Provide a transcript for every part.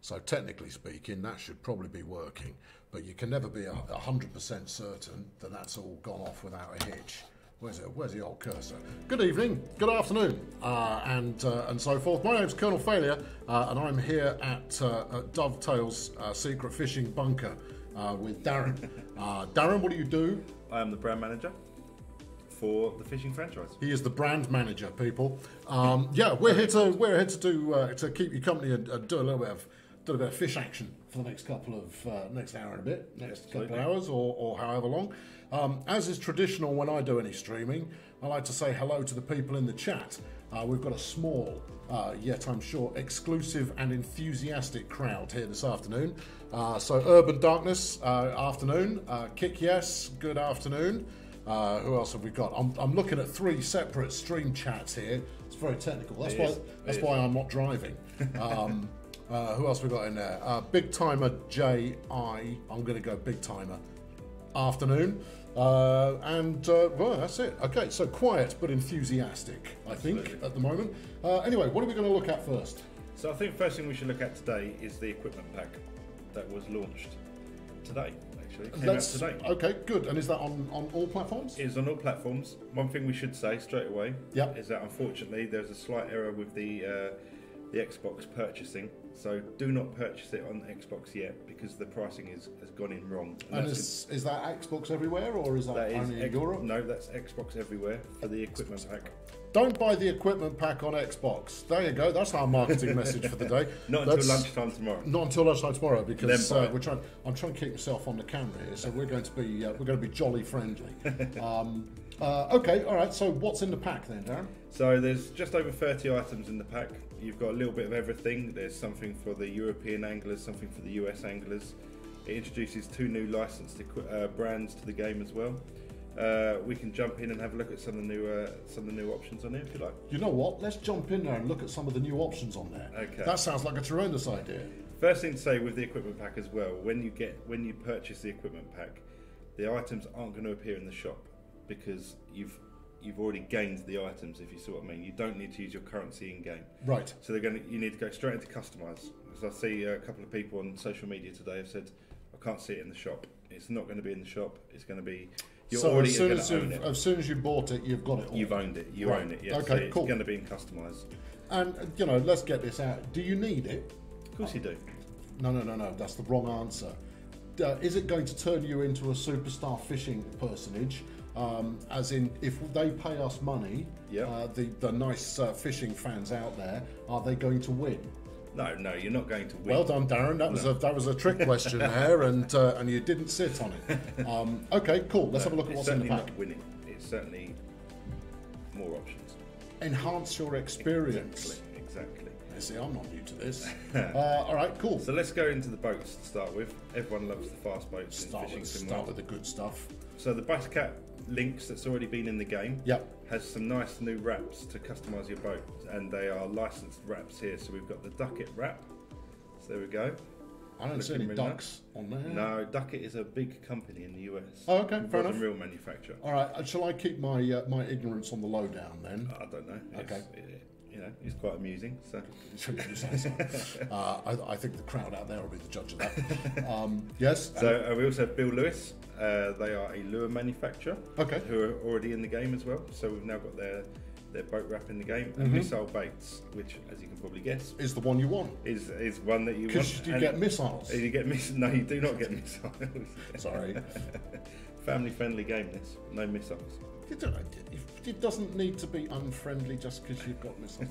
So technically speaking, that should probably be working, but you can never be 100% certain that that's all gone off without a hitch. Where's the old cursor? Good evening, good afternoon, and so forth. My name's Colonel Failure, and I'm here at Dovetail's secret fishing bunker with Darren. Darren, what do you do? I am the brand manager for the fishing franchise. He is the brand manager, people. Yeah, we're here to do to keep you company and do a little bit of fish action for the next couple of next hour and a bit, next couple of hours or however long. As is traditional when I do any streaming, I like to say hello to the people in the chat. We've got a small, yet I'm sure exclusive and enthusiastic crowd here this afternoon. So Urban Darkness, afternoon. Kick Yes, good afternoon. Who else have we got? I'm looking at 3 separate stream chats here. It's very technical. That's why I'm not driving. Who else we got in there? Big Timer J.I. I'm going to go Big Timer. Afternoon. Well, that's it. Okay, so quiet but enthusiastic, I think, at the moment. Anyway, what are we going to look at first? So I think the first thing we should look at today is the equipment pack that was launched today. It came out today. Okay, good. And is that on all platforms? It is on all platforms. One thing we should say straight away is that unfortunately there's a slight error with the Xbox purchasing. So do not purchase it on Xbox yet because the pricing has gone in wrong. And is that Xbox everywhere or is that only in Europe? No, that's Xbox everywhere for the equipment pack. Don't buy the equipment pack on Xbox. There you go. That's our marketing message for the day. Not until lunchtime tomorrow. Not until lunchtime tomorrow because I'm trying to keep myself on the camera here, so we're going to be jolly friendly. Okay, all right. So what's in the pack then, Darren? So there's just over 30 items in the pack. You've got a little bit of everything. There's something for the European anglers, something for the US anglers. It introduces 2 new licensed brands to the game as well. We can jump in and have a look at some of the new options on here if you like. You know what? Let's jump in there and look at some of the new options on there. Okay. That sounds like a tremendous idea. First thing to say with the equipment pack as well, when you purchase the equipment pack, the items aren't going to appear in the shop because you've already gained the items, if you see what I mean. You don't need to use your currency in game. Right. So you need to go straight into customise. Because I see a couple of people on social media today have said, I can't see it in the shop. It's not going to be in the shop. It's going to be. As soon as you bought it, you've got it all. You've owned it. You own it. Yeah. Okay, so cool. It's going to be in customised. And let's get this out. Do you need it? Of course you do. No. That's the wrong answer. Is it going to turn you into a superstar fishing personage? As in, if they pay us money, the nice fishing fans out there, are they going to win? No, you're not going to win. Well done, Darren. That was a trick question there, and you didn't sit on it. Okay, cool. Let's have a look at what's in the pack. It's certainly not winning. It's certainly more options. Enhance your experience. Exactly. See, I'm not new to this. All right, cool. So let's go into the boats to start with. Everyone loves the fast boats in fishing sim world. Start with the good stuff. So the Bascat Lynx that's already been in the game has some nice new wraps to customise your boat, and they are licensed wraps here. So we've got the Ducket wrap. So there we go. I don't see any ducks on there. No, Ducket is a big company in the US. Oh, okay, fair enough. A real manufacturer. All right, shall I keep my my ignorance on the lowdown then? I don't know. Okay. It's quite amusing. So, I think the crowd out there will be the judge of that. Yes. So we also have Bill Lewis. They are a lure manufacturer. Okay. Who are already in the game as well. So we've now got their boat wrap in the game. And Missile Baits, which, as you can probably guess, is the one you want. Is one that you want. Because you get missiles. You get No, you do not get missiles. Sorry. Family-friendly game. This no missiles. It doesn't need to be unfriendly just because you've got missiles.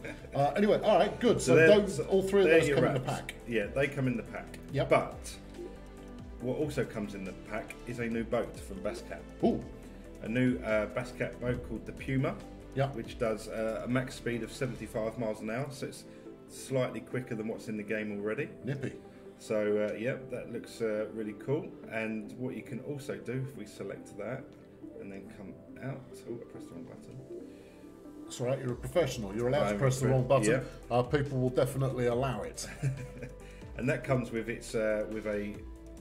Anyway, all right, good. So all 3 of those come in the pack. Yeah, they come in the pack. Yep. But what also comes in the pack is a new boat from Bascat. Ooh. A new Bascat boat called the Puma. Yep. Which does a max speed of 75 miles an hour, so it's slightly quicker than what's in the game already. Nippy. So that looks really cool. And what you can also do, if we select that and then come out, I pressed the wrong button. That's all right, you're a professional. You're allowed to press the wrong button. Yeah. People will definitely allow it. And that comes with with a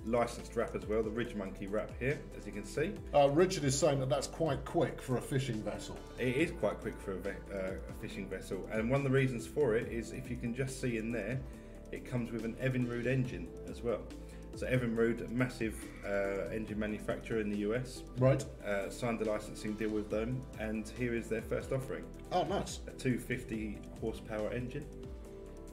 licensed wrap as well, the Ridge Monkey wrap here, as you can see. Richard is saying that's quite quick for a fishing vessel. It is quite quick for a fishing vessel, and one of the reasons for it is, if you can just see in there, it comes with an Evinrude engine as well. So Evinrude, a massive engine manufacturer in the US, Right. Signed a licensing deal with them, and here is their first offering. Oh, nice. A 250 horsepower engine.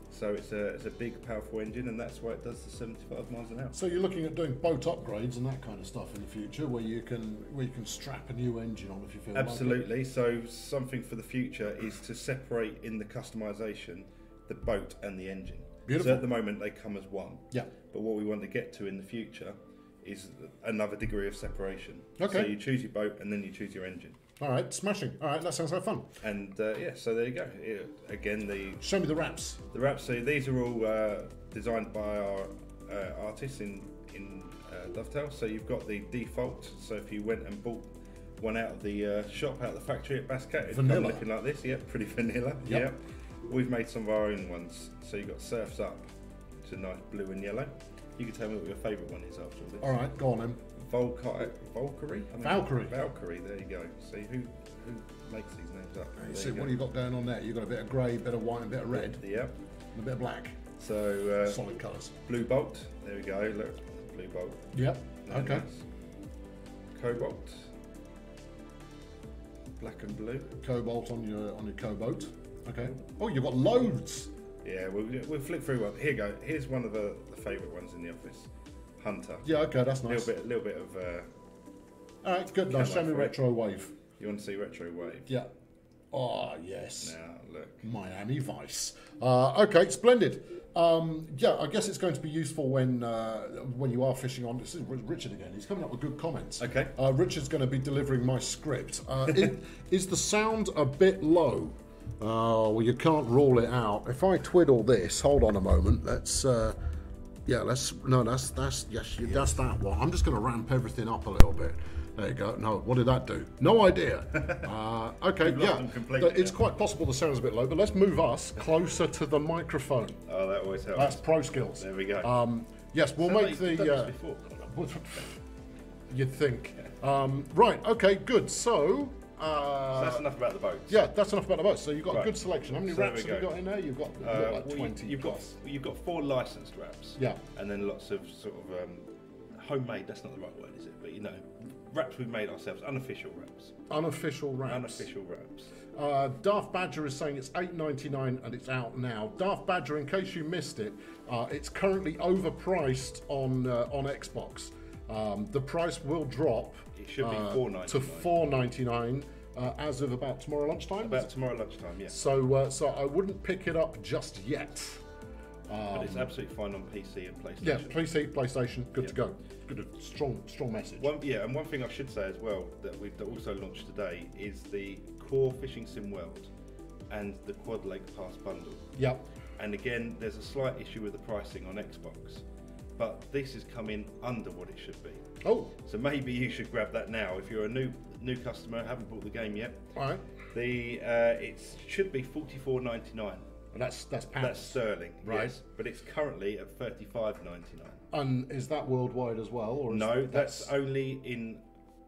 So it's a big, powerful engine, and that's why it does the 75 miles an hour. So you're looking at doing boat upgrades and that kind of stuff in the future, where you can strap a new engine on if you feel Absolutely. So something for the future is to separate in the customization the boat and the engine. Beautiful. So at the moment they come as one. Yeah. But what we want to get to in the future is another degree of separation. Okay. So you choose your boat and then you choose your engine. All right, smashing. All right, that sounds like fun. And yeah, so there you go. Again, Show me the wraps. the wraps. So these are all designed by our artists in Dovetail. So you've got the default. So if you went and bought one out of the shop, out of the factory at Bascat, it'd come Vanilla. looking like this. Yeah, pretty vanilla. Yep. Yeah. We've made some of our own ones. So you've got Surfs Up, which is a nice blue and yellow. You can tell me what your favourite one is after this. All right, go on then. Valkyrie? Valkyrie, there you go. See, who makes these names up? You There see, you go. what have you got going on there? You've got a bit of grey, a bit of white, and a bit of red, Yeah. and a bit of black. So, Solid colours. Blue Bolt, there we go, look, Blue Bolt. Yep. Very Okay. nice. Cobalt. Black and blue. Cobalt on your Cobalt. Okay. Oh, you've got loads. Yeah, we'll flip through one. Here you go. Here's one of the favourite ones in the office. Hunter. Yeah. Okay, that's nice. Little bit of. All right, good. Nice. Show me Camo retro wave. You want to see retro wave? Yeah. Oh yes. Now look. Miami Vice. Okay, splendid. Yeah, I guess it's going to be useful when you are fishing on. This is Richard again. He's coming up with good comments. Okay. Richard's going to be delivering my script. Is the sound a bit low? Well, you can't rule it out. If I twiddle this, hold on a moment. Let's. Yeah, let's. No, that's that one. I'm just going to ramp everything up a little bit. There you go. No, what did that do? No idea. Okay, You've lost yeah. them completely It's now. quite possible the sound's a bit low, but let's move us closer to the microphone. Oh, that always helps. That's pro skills. There we go. Yes, we'll Sounds make like you've done the. this before. You'd think. Right. Okay. Good. So. So that's enough about the boats. Yeah, that's enough about the boats. So you've got a Right. good selection. How many So there wraps we have you go. got in there? You've got you look like Well, 20 you've plus. got 4 licensed wraps. Yeah. And then lots of sort of homemade. That's not the right word, is it? But you know, wraps we've made ourselves, unofficial wraps. Unofficial wraps. Unofficial wraps. Daft Badger is saying it's $8.99 and it's out now. Daft Badger, in case you missed it, it's currently overpriced on Xbox. The price will drop. It should be $4.99. To $4.99 as of about tomorrow lunchtime. About tomorrow lunchtime, yes. So I wouldn't pick it up just yet. But it's absolutely fine on PC and PlayStation. Yeah, PC, PlayStation, good to go. Good, strong message. And one thing I should say as well that we've also launched today is the core Fishing Sim World and the Quad Lake Pass bundle. Yeah. And again, there's a slight issue with the pricing on Xbox, but this is coming under what it should be. Oh, So maybe you should grab that now if you're a new customer, haven't bought the game yet. all right. It should be $44.99. And that's pounds. That's sterling, Right. yes, but it's currently at $35.99. And is that worldwide as well? Or is No, that's only in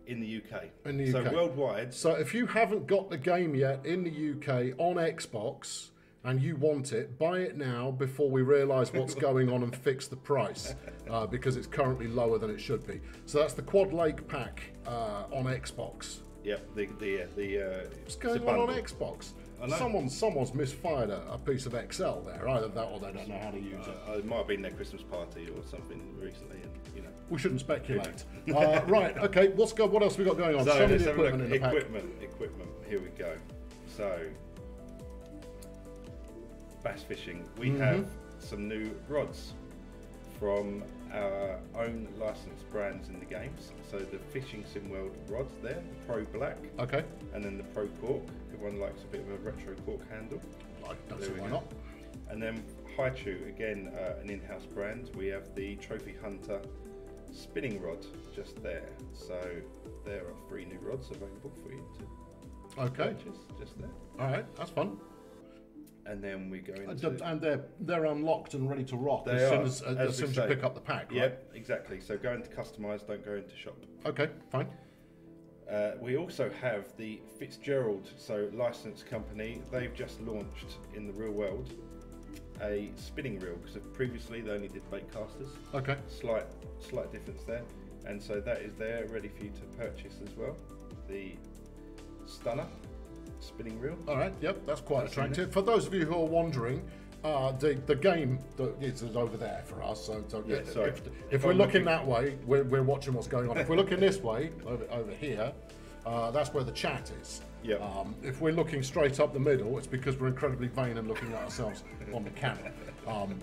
the UK. In the So UK. worldwide, So if you haven't got the game yet in the UK on Xbox and you want it, buy it now before we realise what's going on and fix the price, because it's currently lower than it should be. So that's the Quad Lake pack on Xbox. yep, What's going on Xbox? I know. Someone's misfired a piece of Excel there. Either that or they don't know how to use it. It might have been their Christmas party or something recently, and you know. We shouldn't speculate. Right, okay, what else we got going on? So Show me let's the have a look. equipment in the pack. Equipment. Here we go. So, bass fishing. We Mm-hmm. have some new rods from our own licensed brands in the games. So the Fishing Sim World rods there, the Pro Black, Okay, and then the Pro Cork. Everyone likes a bit of a retro cork handle. I don't There see we why go. not. And then Haichu, again an in-house brand. We have the Trophy Hunter spinning rod just there. So there are 3 new rods available for you to Okay, purchase just there. all right, that's fun. And then we go into... And they're unlocked and ready to rock They as are, soon as as soon we as you say. pick up the pack, right? Yep, exactly. So go into customise, don't go into shop. Okay, fine. We also have the Fitzgerald, so licensed company. They've just launched in the real world a spinning reel, because previously they only did bait casters. Okay. Slight difference there, and so that is there ready for you to purchase as well. The Stunner spinning reel. All right. Yep. That's quite attractive. For those of you who are wondering, the game is over there for us. So Yeah, sorry. if we're looking that way, we're watching what's going on. If we're looking this way, over here, that's where the chat is. Yep. If we're looking straight up the middle, it's because we're incredibly vain and looking at ourselves on the camera.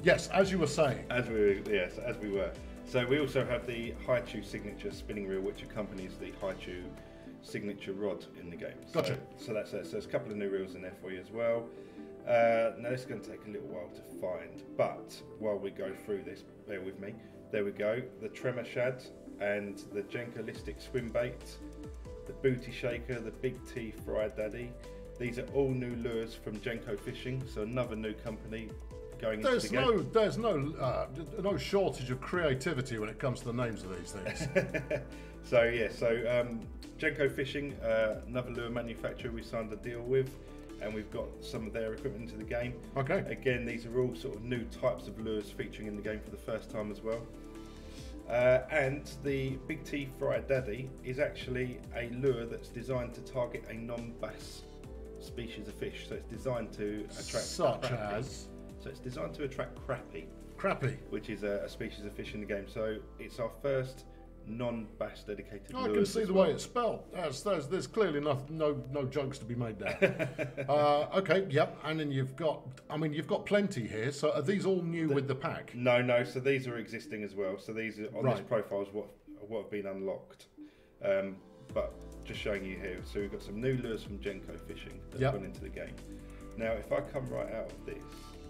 Yes, as you were saying. As we were. So we also have the Haichu signature spinning reel, which accompanies the Haichu signature rod in the game. Gotcha. So that's it. So there's a couple of new reels in there for you as well. Now this is going to take a little while to find, but while we go through this, bear with me. There we go. The Tremor Shad and the Jenkolistic swim bait, the Booty Shaker, the Big T Fry Daddy. These are all new lures from Jenko Fishing, so another new company going into the game. There's no shortage of creativity when it comes to the names of these things. So Jenko Fishing, another lure manufacturer we signed a deal with, and we've got some of their equipment into the game. Okay. Again, these are all sort of new types of lures featuring in the game for the first time as well. And the Big T Fry Daddy is actually a lure that's designed to target a non-bass species of fish. So it's designed to attract So it's designed to attract crappie, which is a species of fish in the game. So it's our first non-bass dedicated lure. I can see the way it's spelled. There's clearly no jokes to be made there. Okay, yep. And then you've got plenty here. So are these all new with the pack? No. So these are existing as well. So these are on this profile is what have been unlocked. But just showing you here. So we've got some new lures from Jenko Fishing that's gone into the game. Now, if I come right out of this,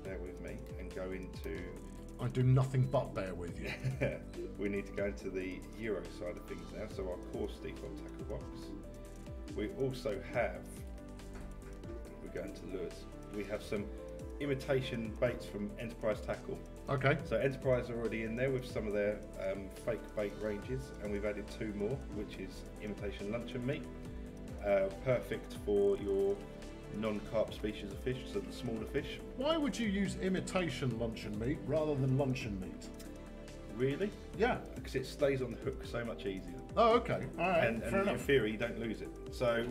bear with me, and go into... I do nothing but bear with you. We need to go into the Euro side of things now. So our course default tackle box. We also have... We go into lures. We have some imitation baits from Enterprise Tackle. Okay. So Enterprise are already in there with some of their fake bait ranges, and we've added two more, which is imitation luncheon meat, perfect for your non-carp species of fish, so the smaller fish. Why would you use imitation luncheon meat rather than luncheon meat? Really? Yeah. Because it stays on the hook so much easier. Oh, okay. All right. And fair enough. in theory, you don't lose it. So.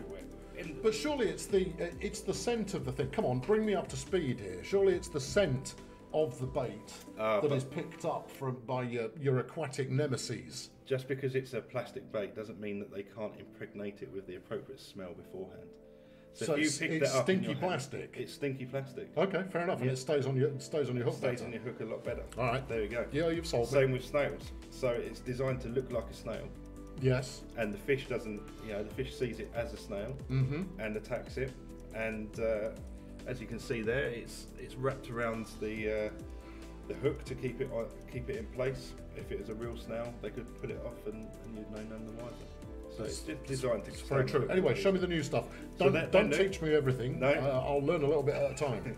But surely it's the scent of the thing. Come on, bring me up to speed here. Surely it's the scent of the bait that is picked up by your aquatic nemesis. Just because it's a plastic bait doesn't mean that they can't impregnate it with the appropriate smell beforehand. So if you pick that up stinky plastic. It's stinky plastic. Okay, fair enough, and it stays on your hook. Stays on your hook a lot better. All right, there we go. Yeah, you've solved it. Same with snails. So it's designed to look like a snail. Yes. And the fish doesn't. The fish sees it as a snail and attacks it. And as you can see there, it's wrapped around the hook to keep it in place. If it was a real snail, they could put it off and you'd know none the wiser. So it's designed to. It's very true. Anyway, show me the new stuff. Don't teach me everything. No. I'll learn a little bit at a time.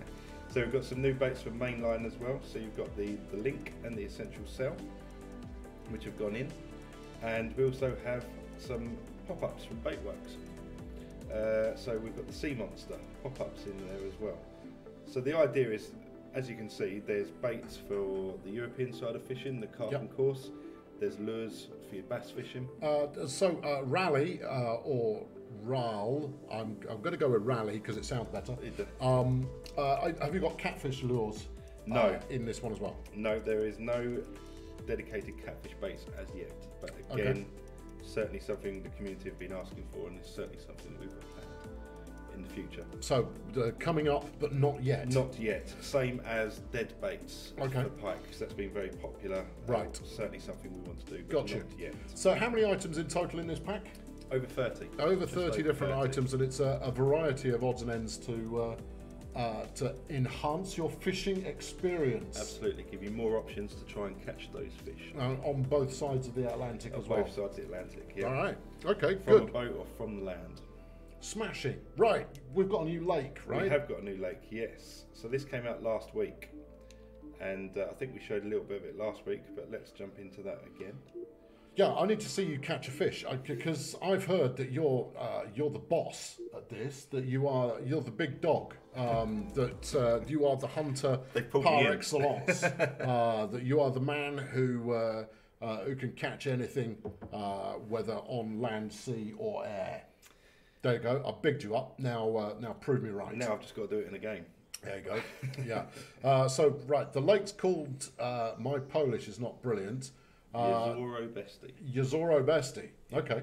So we've got some new baits from Mainline as well. So you've got the Link and the Essential Cell, which have gone in, and we also have some pop-ups from Baitworks. So we've got the Sea Monster pop-ups in there as well. So the idea is, as you can see, there's baits for the European side of fishing, the carp and course. There's lures for your bass fishing. Rally or Ral, I'm going to go with Rally because it sounds better. Have you got catfish lures in this one as well? No, there is no dedicated catfish baits as yet. But again, certainly something the community have been asking for, and it's certainly something that we will have in the future. So coming up, but not yet. Not yet. Same as dead baits for pike, because that's been very popular. Right. Certainly something we want to do. Gotcha. Not yet. So how many items in total in this pack? Over 30. Over 30 different items, and it's a variety of odds and ends to enhance your fishing experience. Absolutely, give you more options to try and catch those fish. On both sides of the Atlantic as well. Both sides of the Atlantic, yeah. All right, okay, good. From a boat or from the land. Smashing. Right, we've got a new lake, right? We have got a new lake, yes. So this came out last week, and I think we showed a little bit of it last week, but let's jump into that again. Yeah, I need to see you catch a fish because I've heard that you're the boss at this. That you're the big dog. That you are the hunter par excellence. That you are the man who can catch anything, whether on land, sea, or air. There you go. I bigged you up. Now prove me right. Now I've just got to do it in a game. There you go. Yeah. So right, the lake's called. My Polish is not brilliant. Jezioro Bestii. Jezioro Bestii. Okay.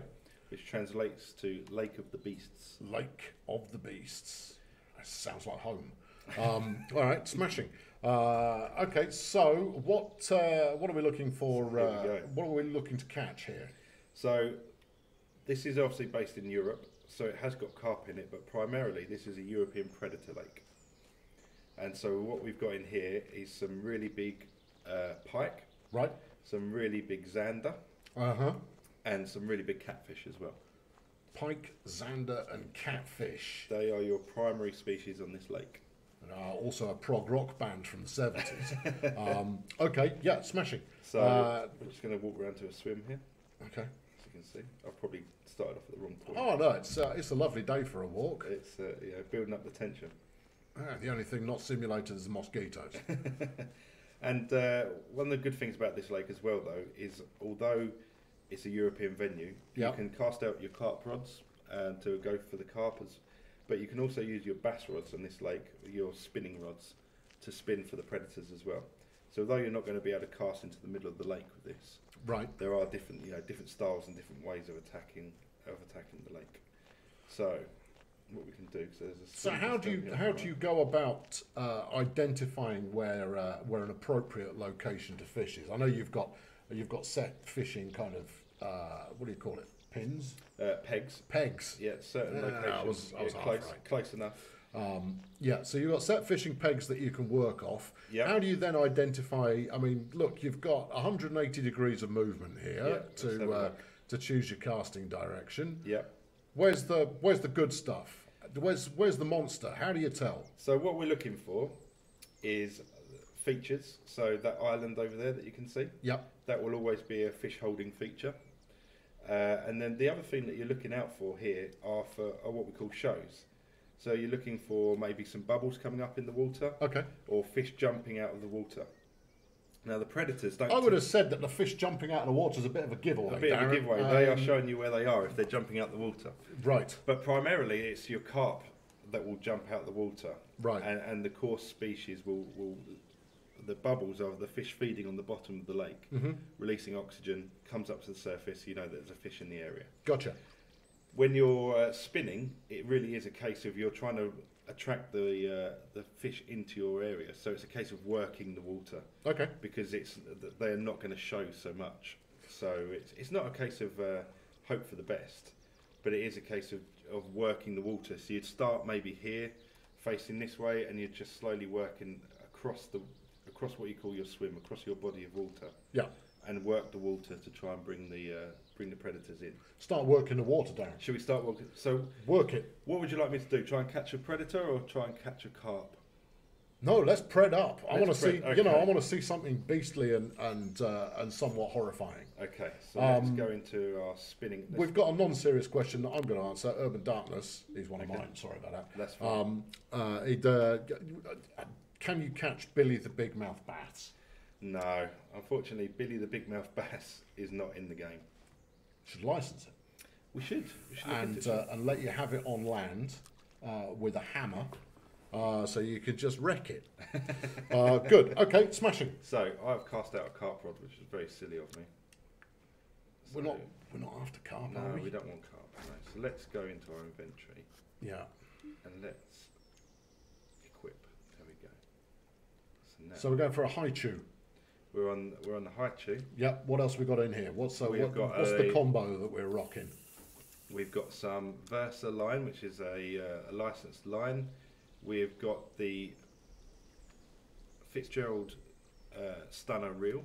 Which translates to Lake of the Beasts. Lake of the Beasts. That sounds like home. All right, smashing. Okay, so what are we looking for? What are we looking to catch here? So this is obviously based in Europe, so it has got carp in it, but primarily this is a European predator lake. And so what we've got in here is some really big pike. Right. Some really big zander, and some really big catfish as well. Pike, zander, and catfish. They are your primary species on this lake. And also a prog rock band from the 70s. Okay, yeah, smashing. So I'm just going to walk around to a swim here. Okay. As you can see, I've probably started off at the wrong point. Oh no, it's a lovely day for a walk. It's building up the tension. The only thing not simulated is the mosquitoes. And one of the good things about this lake as well, though, is although it's a European venue, you can cast out your carp rods to go for the carpers, but you can also use your bass rods on this lake, your spinning rods, to spin for the predators as well. So although you're not going to be able to cast into the middle of the lake with this, right, there are different styles and different ways of attacking the lake. So what we can do. So how do you go about identifying where an appropriate location to fish is? I know you've got set fishing kind of what do you call it? Pins? Pegs. Pegs. Yeah, certain locations. I was close enough. Yeah, so you've got set fishing pegs that you can work off. Yep. How do you then identify? I mean, look, you've got 180 degrees of movement here to choose your casting direction. Yep. Where's the good stuff? Where's the monster? How do you tell? So what we're looking for is features. So that island over there that you can see. Yep. That will always be a fish holding feature. And then the other thing that you're looking out for here are what we call shows. So you're looking for maybe some bubbles coming up in the water. Okay. Or fish jumping out of the water. Now the predators don't. I would have said that the fish jumping out of the water is a bit of a giveaway. A bit of a giveaway. They are showing you where they are if they're jumping out the water. Right. But primarily it's your carp that will jump out the water. Right. And the coarse species will the bubbles are the fish feeding on the bottom of the lake, releasing oxygen, comes up to the surface. You know that there's a fish in the area. Gotcha. When you're spinning, it really is a case of you're trying to attract the fish into your area. So it's a case of working the water. Okay. Because they're not going to show so much. So it's not a case of hope for the best, but it is a case of working the water. So you'd start maybe here, facing this way, and you're just slowly working across what you call your swim, across your body of water. Yeah. And work the water to try and bring the predators in. Start working the water down. Should we start working? So work it. What would you like me to do? Try and catch a predator or try and catch a carp? No, let's pred up. I want to see, okay. I want to see something beastly and somewhat horrifying. Okay, so let's go into our spinning. We've got a non-serious question that I'm going to answer. Urban Darkness is one of mine. Sorry about that. That's fine. Can you catch Billy the Big Mouth Bass? No, unfortunately, Billy the Big Mouth Bass is not in the game. Should license it. We should and let you have it on land with a hammer. So you could just wreck it. Good. Okay, smashing. So I've cast out a carp rod, which is very silly of me. So we're not after carp. No, are we? we don't want carp. No. So let's go into our inventory. Yeah. And let's equip. There we go. So we're going for a high chew. We're on the high chew. Yep. What else we got in here? What's the combo that we're rocking? We've got some Versa line, which is a licensed line. We've got the Fitzgerald stunner reel,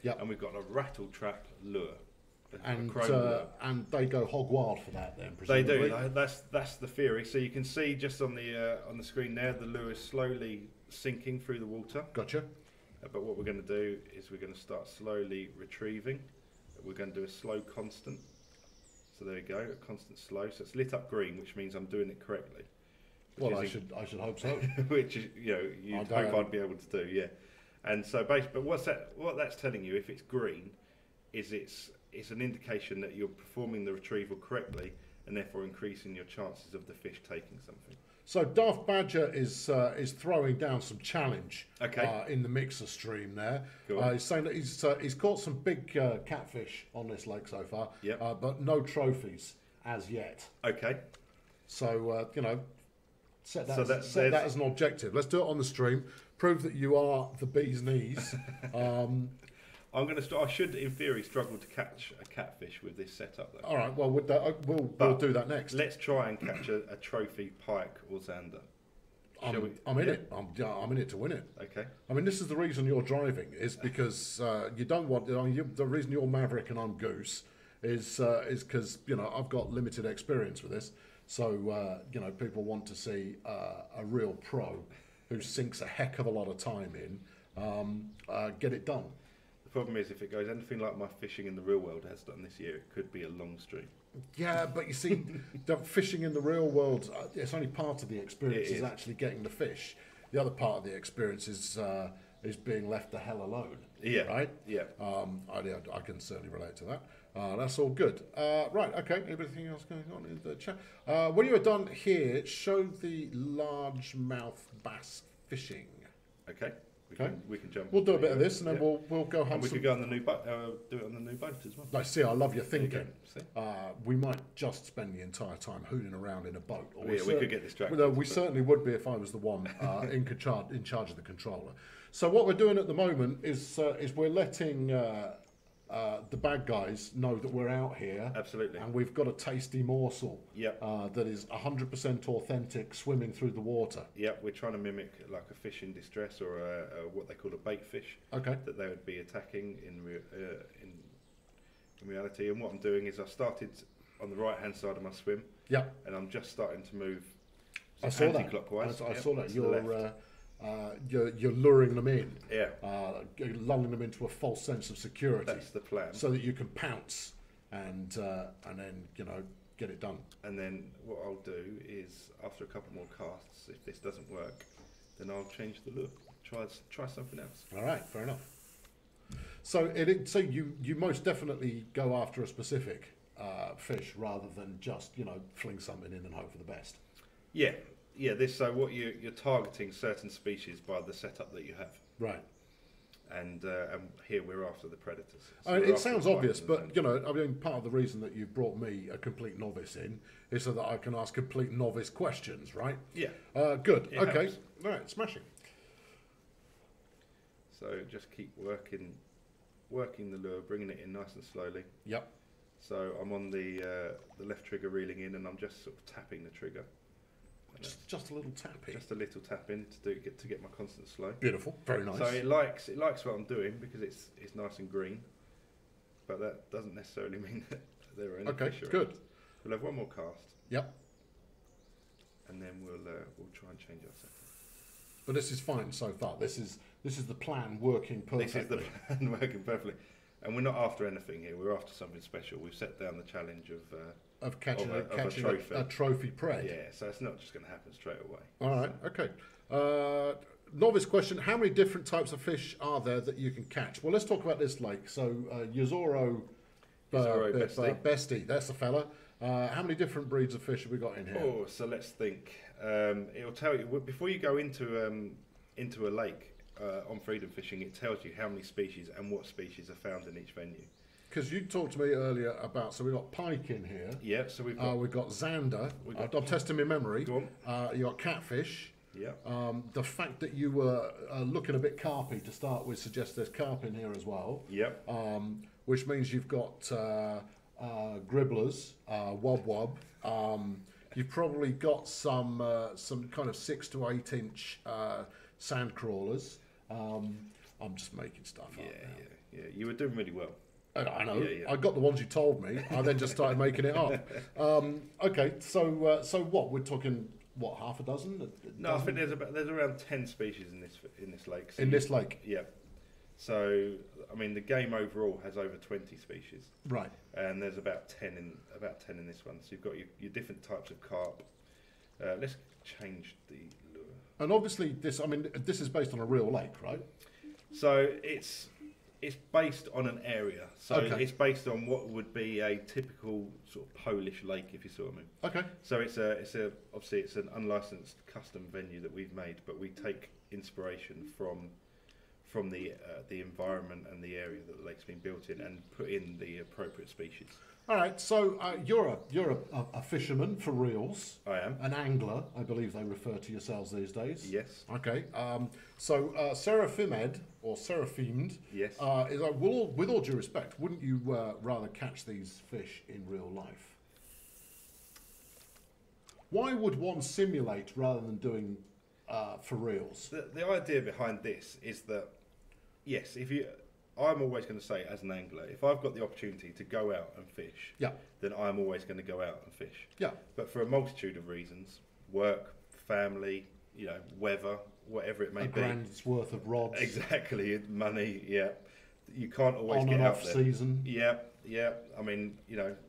yep. And we've got a rattle trap lure. And they go hog wild for that, then. Presumably. They do. That's the theory. So you can see just on the screen there, the lure is slowly sinking through the water. Gotcha. But what we're going to do is we're going to start slowly retrieving we're going to do a slow constant. So there we go, a constant slow. So it's lit up green, which means I'm doing it correctly. Well, I should hope so. Which is, you'd hope I'd be able to do, yeah. And so, but what that's telling you, if it's green, is it's an indication that you're performing the retrieval correctly, and therefore increasing your chances of the fish taking something. So Daft Badger is throwing down some challenge in the mixer stream there. He's saying that he's caught some big catfish on this lake so far, but no trophies as yet. Okay. So set that as an objective. Let's do it on the stream. Prove that you are the bee's knees. I should, in theory, struggle to catch a catfish with this setup, though. All right. Well, we'll do that next. Let's try and catch a trophy pike or zander. I'm in it. I'm in it to win it. Okay. I mean, this is the reason you're driving is because you don't want. The reason you're Maverick and I'm Goose is because I've got limited experience with this. So people want to see a real pro who sinks a heck of a lot of time in get it done. The problem is, if it goes anything like my fishing in the real world has done this year, it could be a long stream. Yeah, but you see, the fishing in the real world, it's only part of the experience is actually getting the fish. The other part of the experience is being left the hell alone. Yeah. Right? Yeah. I can certainly relate to that. That's all good. Right, okay. Anything else going on in the chat? When you are done here, show the largemouth bass fishing. Okay. We can jump. We'll do a bit of this, and then we'll go hunt. And we could go on the new boat. Do it on the new boat as well. I see. I love your thinking. You we might just spend the entire time hooning around in a boat. Or we could get distracted. Well, we certainly would be if I was the one in charge of the controller. So what we're doing at the moment is we're letting the bad guys know that we're out here. Absolutely. And we've got a tasty morsel. Yep. That is 100% authentic, swimming through the water. Yep. We're trying to mimic like a fish in distress or what they call a bait fish. Okay. That they would be attacking in reality. And what I'm doing is I started on the right hand side of my swim. Yep. And I'm just starting to move anti-clockwise. I saw that. You're luring them in, lulling them into a false sense of security. That's the plan. So that you can pounce and then get it done. And then what I'll do is after a couple more casts, if this doesn't work, then I'll change the lure. Try something else. All right, fair enough. So you most definitely go after a specific fish rather than just fling something in and hope for the best. Yeah. Yeah, what you're targeting certain species by the setup that you have. Right. And here we're after the predators. So it sounds obvious, but part of the reason that you've brought me a complete novice in is so that I can ask complete novice questions, right? Yeah. Good. It okay. helps. Right. Smashing. So just keep working the lure, bringing it in nice and slowly. Yep. So I'm on the left trigger reeling in, and I'm just sort of tapping the trigger. Just a little tapping. Just a little tap in to get my constant slow. Beautiful, very nice. So it likes what I'm doing because it's nice and green, but that doesn't necessarily mean that there are any fish around. Good. We'll have one more cast. Yep. And then we'll try and change our settings. But this is fine so far. This is the plan working perfectly. This is the plan working perfectly. And we're not after anything here. We're after something special. We've set down the challenge of catching a trophy prey. Yeah, so it's not just going to happen straight away. All right, okay. Novice question: how many different types of fish are there that you can catch? Well, let's talk about this lake. So, Jezioro Bestii. That's the fella. How many different breeds of fish have we got in here? Oh, so let's think. It'll tell you before you go into a lake. On freedom fishing, it tells you how many species and what species are found in each venue. Because you talked to me earlier about, so we've got pike in here. Yeah, so we've got zander. I'm testing my memory. Go on. You got catfish. Yeah. The fact that you were looking a bit carpy to start with suggests there's carp in here as well. Yep. Which means you've got gribblers, wob. You've probably got some kind of 6 to 8 inch sand crawlers. I'm just making stuff up. Yeah. You were doing really well. I know. Yeah. I got the ones you told me. I then just started making it up. Okay, so what we're talking? What, half a dozen? No, I think there's around 10 species in this lake. So this lake. Yeah. So, I mean, the game overall has over 20 species, Right. and there's about 10 in this one. So you've got your different types of carp. Let's change the lure. And obviously, this is based on a real lake, right? So it's based on an area. So Okay. it's based on what would be a typical sort of Polish lake, if you saw me. Okay. So obviously it's an unlicensed custom venue that we've made, but we take inspiration from the environment and the area that the lake's been built in, and put in the appropriate species. All right. So you're a fisherman for reals. I am. An angler, I believe they refer to yourselves these days. Yes. Okay. So Seraphimed or Seraphimed. Yes. Is with all due respect, wouldn't you rather catch these fish in real life? Why would one simulate rather than doing for reals? The idea behind this is that, yes, I'm always going to say, as an angler, if I've got the opportunity to go out and fish, Yeah. then I'm always going to go out and fish. Yeah. But for a multitude of reasons, work, family, weather, whatever it may A be. grand's worth of rods. Exactly, money, yeah. You can't always On get and out off there. season. Yeah, yeah. I mean,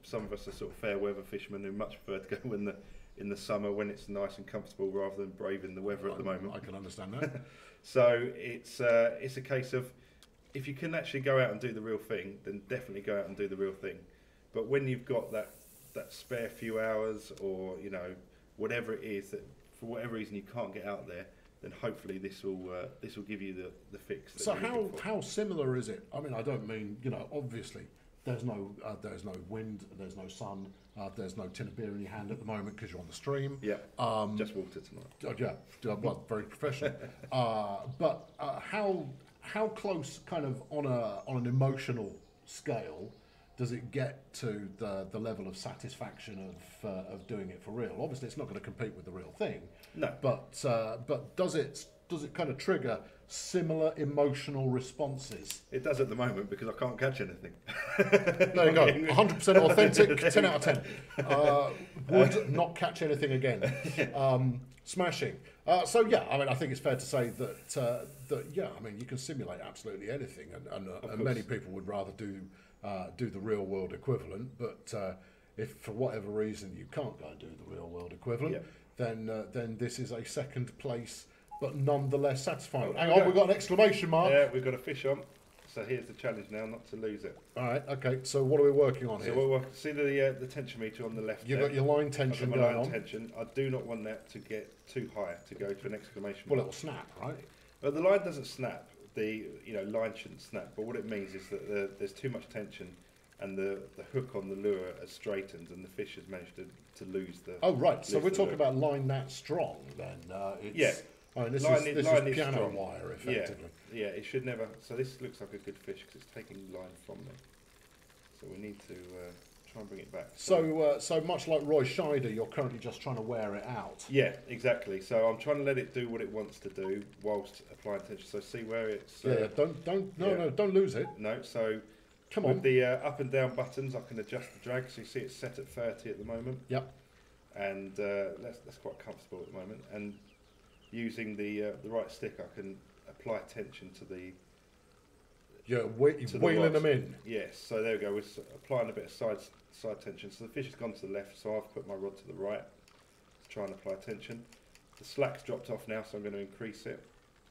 some of us are sort of fair weather fishermen who much prefer to go in the summer when it's nice and comfortable rather than braving the weather at the moment. I can understand that. So it's a case of, if you can actually go out and do the real thing, then definitely go out and do the real thing. But when you've got that spare few hours, or whatever it is that for whatever reason you can't get out there, then hopefully this will give you the fix. That So you're looking for. how similar is it? I mean, I don't mean obviously there's no wind, there's no sun, there's no tin of beer in your hand at the moment because you're on the stream. Yeah. Just water tonight. Yeah, well, very professional. But how close, kind of on an emotional scale, does it get to the level of satisfaction of doing it for real? Obviously, it's not going to compete with the real thing. No. But does it kind of trigger similar emotional responses? It does at the moment because I can't catch anything. There you go, 100% authentic, 10 out of 10. Would not catch anything again. Smashing. So yeah, I mean, I think it's fair to say that yeah, I mean, you can simulate absolutely anything, and many people would rather do the real world equivalent. But if for whatever reason you can't go and do the real world equivalent, then this is a second place, but nonetheless satisfying. Hang on, we've got an exclamation mark. Yeah, we've got a fish on. So here's the challenge now, not to lose it. All right, okay. So what are we working on here? So we'll see the tension meter on the left. You've got your line tension I've got my going line on. tension. I do not want that to get too high to go to an exclamation Well, mark. it'll snap, right? But the line doesn't snap. The line shouldn't snap. But what it means is that there's too much tension, and the hook on the lure has straightened, and the fish has managed to lose the. Oh right. So lose we're the talking lure. about line that strong then. It's, Yeah. I mean, this Line is is piano strong. wire effectively. Yeah, it should never. So this looks like a good fish because it's taking line from me. So we need to try and bring it back. So much like Roy Scheider, you're currently just trying to wear it out. Yeah, exactly. So I'm trying to let it do what it wants to do whilst applying tension. So see where it's. Yeah. Don't lose it. No. So Come with on. the up and down buttons, I can adjust the drag. So you see it's set at 30 at the moment. Yep. And that's quite comfortable at the moment. And using the right stick, I can apply tension to the. You're to the wheeling rods. them in. Yes, so there we go. We're applying a bit of side tension. So the fish has gone to the left, so I've put my rod to the right to try and apply tension. The slack's dropped off now, so I'm going to increase it,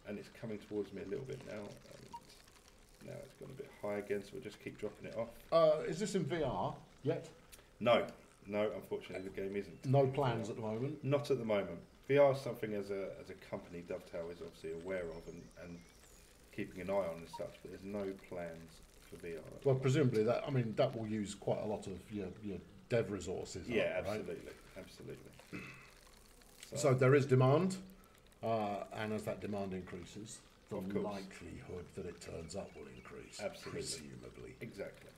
and it's coming towards me a little bit now. And now it's gone a bit high again, so we'll just keep dropping it off. Is this in VR yet? No, unfortunately the game isn't. No plans at the moment. Not at the moment. VR is something as a company Dovetail is obviously aware of and keeping an eye on as such, but there's no plans for VR. Well, presumably that will use quite a lot of your dev resources. Yeah, right? absolutely. So there is demand, and as that demand increases, the Of course. likelihood that it turns up will increase. Absolutely. Presumably. Exactly.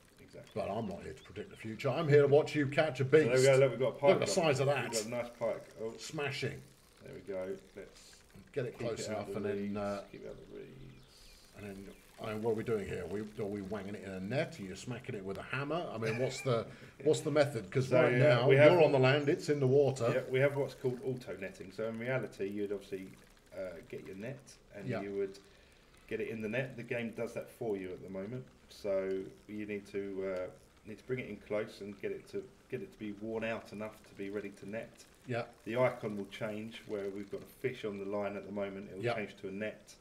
But I'm not here to predict the future. I'm here to watch you catch a beast. So there we go. Look, we've got a pike. Look at the size of that. We've got a nice pike. Oh, Smashing. there we go. Let's Get it keep close it out enough, the and then reeds, keep it out the reeds. what are we doing here? Are we wanging it in a net? Are you smacking it with a hammer? I mean, what's the method? Because So, right yeah, now we have- you're on the land, it's in the water. Yeah, we have what's called auto netting. So in reality, you'd obviously get your net, and Yeah. you would get it in the net. The game does that for you at the moment, so you need to bring it in close and get it to be worn out enough to be ready to net. Yeah. The icon will change where we've got a fish on the line at the moment. It will change to a net,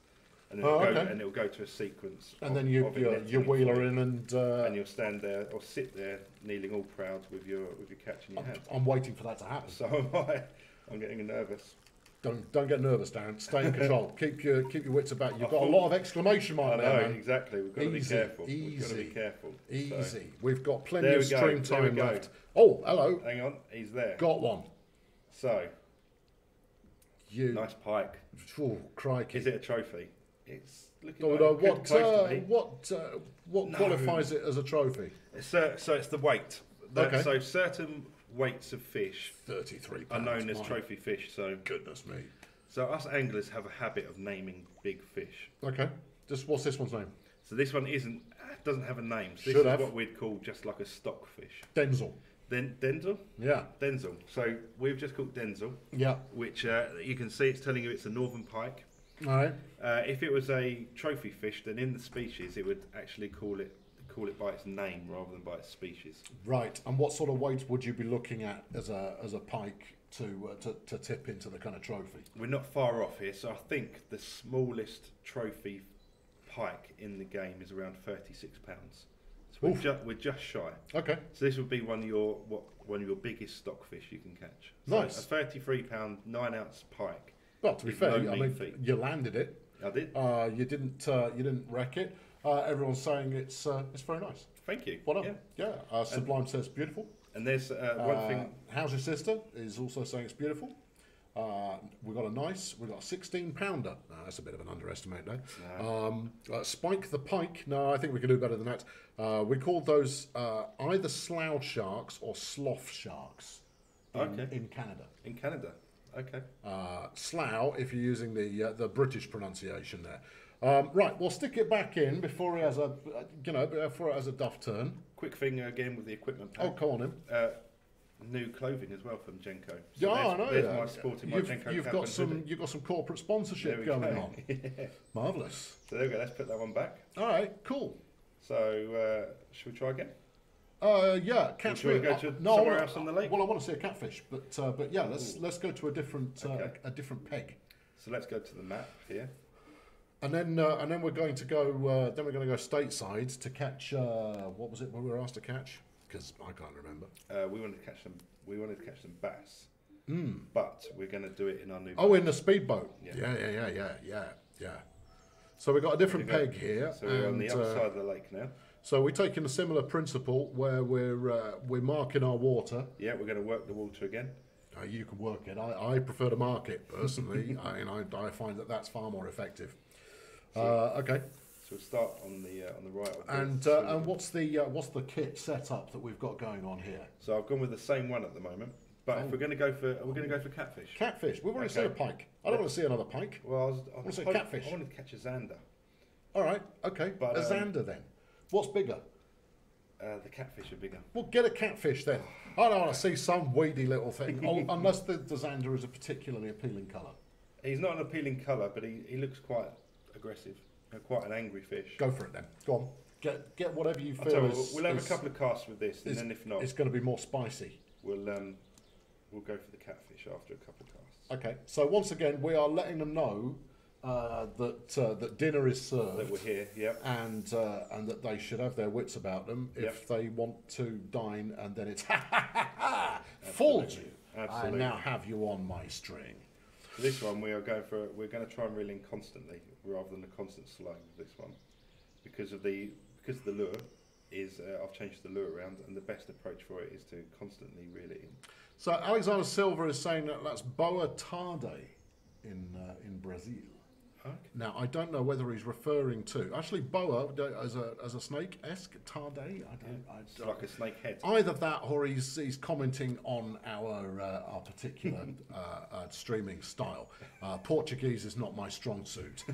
and it'll go to a sequence. And then you wheel her in and you'll stand there or sit there, kneeling all proud with your catch in your hand. I'm waiting for that to happen. So am I. I'm getting nervous. Don't get nervous, Darren. Stay in control. keep your wits about. You've got a lot of exclamation mark there, man. Exactly. We've got to be careful. We've got to be careful. Easy. So. We've got plenty of stream time left. Oh, hello. Hang on. He's there. Got one. So. Nice pike. Oh, crikey. Is it a trophy? It's looking what qualifies it as a trophy? So it's the weight. Okay. So certain weights of fish 33 are known as trophy fish. So goodness me. So us anglers have a habit of naming big fish. Okay. What's this one's name? So this one doesn't have a name. So this is what we'd call just like a stock fish. Denzel. Denzel? Yeah. Denzel. So we've just called Denzel. Yeah. Which you can see it's telling you it's a northern pike. All right. If it was a trophy fish, then in the species it would actually call it by its name rather than by its species. Right. And what sort of weight would you be looking at as a pike to tip into the kind of trophy? We're not far off here, so I think the smallest trophy pike in the game is around 36 pounds. So we're just shy. Okay. So this would be one of your biggest stockfish you can catch. Nice. So a 33-pound 9-ounce pike. Well, to be fair, you landed it. I did. You didn't wreck it. Everyone's saying it's very nice. Thank you. Well done. Yeah. Sublime says beautiful. And there's one thing. How's your sister is also saying it's beautiful. We've got a 16-pounder. That's a bit of an underestimate, though. No. Spike the pike. No, I think we can do better than that. We called those either slough sharks or slough sharks in Canada. In Canada, okay. Slough, if you're using the British pronunciation there. Right, we'll stick it back in before it has a duff turn. Quick thing again with the equipment pack. Oh, come on in. New clothing as well from Genko. So I know. There's my sporting my Genko you've got some corporate sponsorship going on. Yeah. Marvellous. So there we go. Let's put that one back. All right, cool. So should we try again? Yeah, catfish. Should we go to somewhere else on the lake? Well, I want to see a catfish, but yeah, let's go to a different peg. So let's go to the map here. And then we're going to go. Then we're going to go stateside to catch. What was it we were asked to catch? Because I can't remember. We wanted to catch some bass. But we're going to do it in our new. In the speedboat. Yeah. So we've got a different peg here. So we're on the other side of the lake now. So we're taking a similar principle where we're marking our water. Yeah, we're going to work the water again. You can work it. I prefer to mark it personally. I find that's far more effective. Okay. So we'll start on the right. And what's the kit setup that we've got going on here? So I've gone with the same one at the moment. But if we're going to go for catfish. Catfish. We've already seen a pike. I don't want to see another pike. Well, I want to see catfish. I wanted to catch a zander. All right. Okay. But a zander then. What's bigger? The catfish are bigger. Well, get a catfish then. I don't want to see some weedy little thing, unless the zander is a particularly appealing colour. He's not an appealing colour, but he looks quite aggressive. Quite an angry fish. Go for it then. Go on. Get whatever you feel. We'll have a couple of casts with this, and then if not, it's going to be more spicy. We'll go for the catfish after a couple of casts. Okay. So once again, we are letting them know that dinner is served. That we're here. Yep. And that they should have their wits about them if they want to dine, and then it's fooled you. Absolutely. I now have you on my string. For this one, we're going to try and reel in constantly rather than a constant slow with this one, because the lure is I've changed the lure around, and the best approach for it is to constantly reel it in. So Alexander Silva is saying that's boa tarde in Brazil. Okay. Now I don't know whether he's referring to boa as a snake-esque tarde. It's like a snake head. Either that, or he's commenting on our particular streaming style. Portuguese is not my strong suit.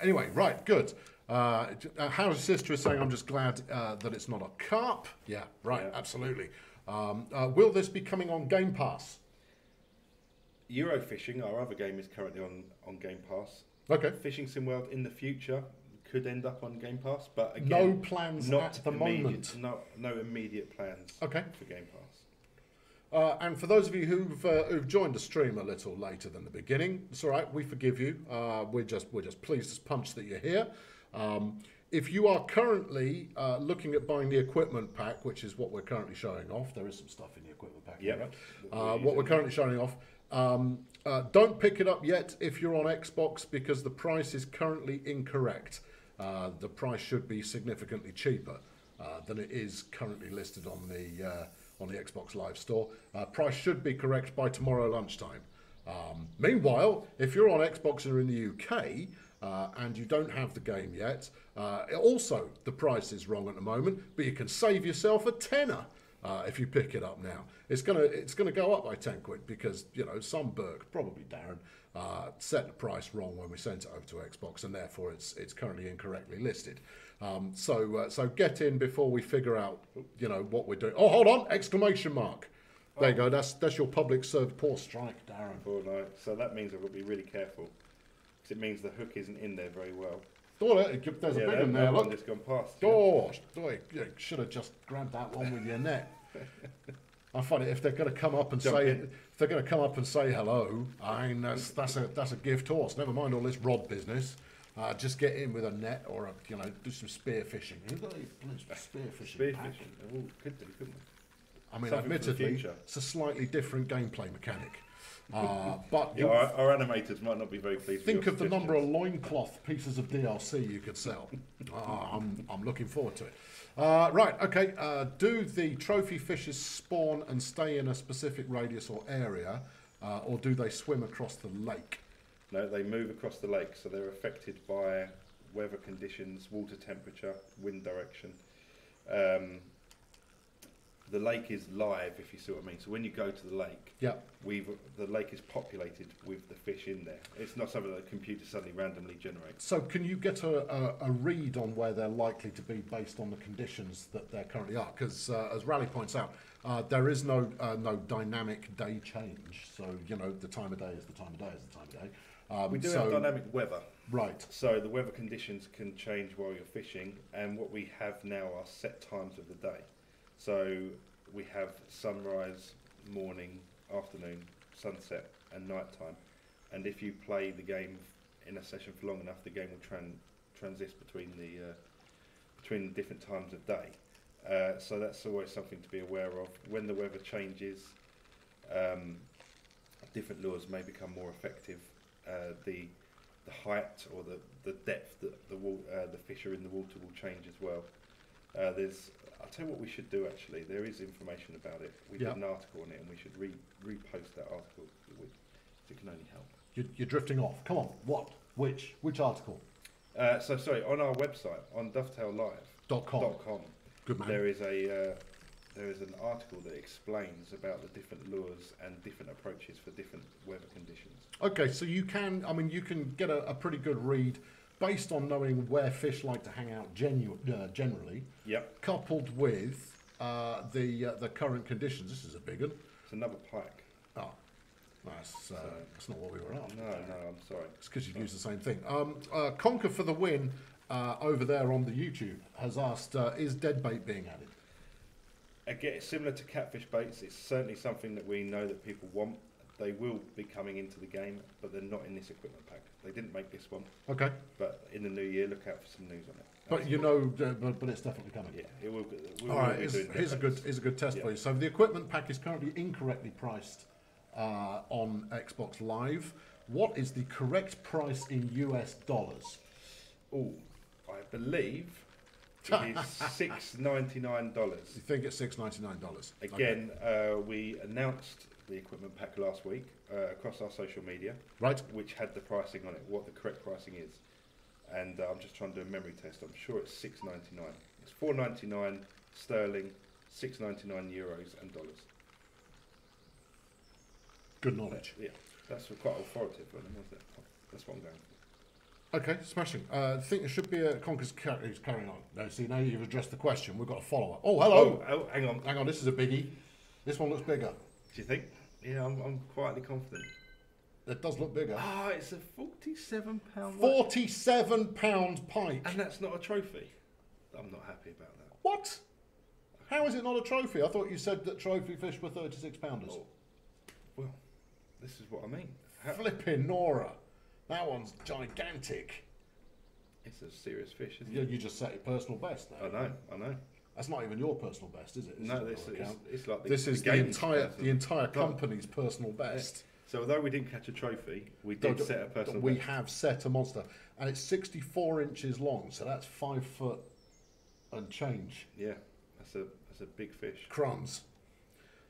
Anyway, right, good. How's sister is saying, I'm just glad that it's not a carp. Yeah, right, yeah. Absolutely. Will this be coming on Game Pass? Eurofishing, our other game, is currently on Game Pass. Okay. Fishing Sim World in the future could end up on Game Pass, but again, No plans not at the moment. No immediate plans. Okay. For Game Pass. And for those of you who've joined the stream a little later than the beginning, it's all right. We forgive you. We're just pleased as punch that you're here. If you are currently looking at buying the equipment pack, which is what we're currently showing off, there is some stuff in the equipment pack. Yeah. Right? What we're currently showing off. Don't pick it up yet if you're on Xbox because the price is currently incorrect. The price should be significantly cheaper than it is currently listed on the Xbox Live Store. Price should be correct by tomorrow lunchtime. Meanwhile, if you're on Xbox and you're in the UK and you don't have the game yet, also the price is wrong at the moment, but you can save yourself a tenner if you pick it up now. It's gonna go up by 10 quid because some Burke, probably Darren, set the price wrong when we sent it over to Xbox, and therefore it's currently incorrectly listed. So get in before we figure out what we're doing. Oh, hold on! Exclamation mark. There you go. That's your public served poor strike, Darren. Oh no! So that means I've got to be really careful because it means the hook isn't in there very well. Oh, there's a big one there. Look. Just gone past. Gosh, you should have just grabbed that one with your net. I find it if they're going to come up and say hello. I mean that's a gift horse. Never mind all this rod business. Just get in with a net or do some spear fishing. You've got a spear fishing. Spear fishing. Oh, could do, couldn't we? I mean, admittedly, it's a slightly different gameplay mechanic. But yeah, our animators might not be very pleased. Think of the number of loincloth pieces of DLC you could sell. I'm looking forward to it. Right, okay. Do the trophy fishes spawn and stay in a specific radius or area, or do they swim across the lake? No, they move across the lake, so they're affected by weather conditions, water temperature, wind direction. The lake is live, if you see what I mean. So when you go to the lake, the lake is populated with the fish in there. It's not something that the computer suddenly randomly generates. So can you get a read on where they're likely to be based on the conditions that there currently are? Because as Raleigh points out, there is no dynamic day change. So the time of day is the time of day is the time of day. We do have dynamic weather. Right. So the weather conditions can change while you're fishing, and what we have now are set times of the day. So we have sunrise, morning, afternoon, sunset, and night time. And if you play the game in a session for long enough, the game will transist between the different times of day. So that's always something to be aware of. When the weather changes, different lures may become more effective. The height or the depth that the fish are in the water will change as well. I'll tell you what we should do actually. There is information about it. We did an article on it, and we should repost that article. It can only help. You're drifting off. Come on. What? Which article? So sorry, on our website on dovetaillive.com. Good man. There is an article that explains about the different lures and different approaches for different weather conditions. Okay, so you can get a pretty good read based on knowing where fish like to hang out generally. Yep. Coupled with the current conditions. This is a big one. It's another pike. Oh, that's not what we were after. No, I'm sorry. It's because you've used the same thing. Conquer for the win over there on the YouTube has asked, is dead bait being added? Again, similar to catfish baits, it's certainly something that we know that people want. They will be coming into the game, but they're not in this equipment pack. They didn't make this one. Okay. But in the new year, look out for some news on it. But it's definitely coming. Yeah, it will. All right, here's a good test for you. So the equipment pack is currently incorrectly priced on Xbox Live. What is the correct price in US dollars? Oh, I believe it is $699. You think it's $699? Again, we announced the equipment pack last week across our social media, right? Which had the pricing on it, what the correct pricing is, and I'm just trying to do a memory test. I'm sure it's $699. It's $4.99 sterling, €6.99 and dollars. Good knowledge. Yeah, that's quite authoritative for them, wasn't it? That's what I'm going for. Okay, smashing. I think there should be a Conker's who's carrying on. No, see, now you've addressed the question. We've got a follow-up. Oh, hello. Oh, hang on. Hang on, this is a biggie. This one looks bigger. Do you think? Yeah, I'm quietly confident. It does look bigger. Ah, it's a £47. £47 pike. And that's not a trophy. I'm not happy about that. What? How is it not a trophy? I thought you said that trophy fish were 36-pounders. Oh, well, this is what I mean. Flipping Nora. That one's gigantic. It's a serious fish, isn't You, it? you just set your personal best now. I know. That's not even your personal best, is it? No, it's like this is the entire company's personal best. So although we didn't catch a trophy, we did set a personal We best. have set a monster, and it's 64 inches long, so that's 5 foot and change. Yeah, that's a big fish. Crumbs.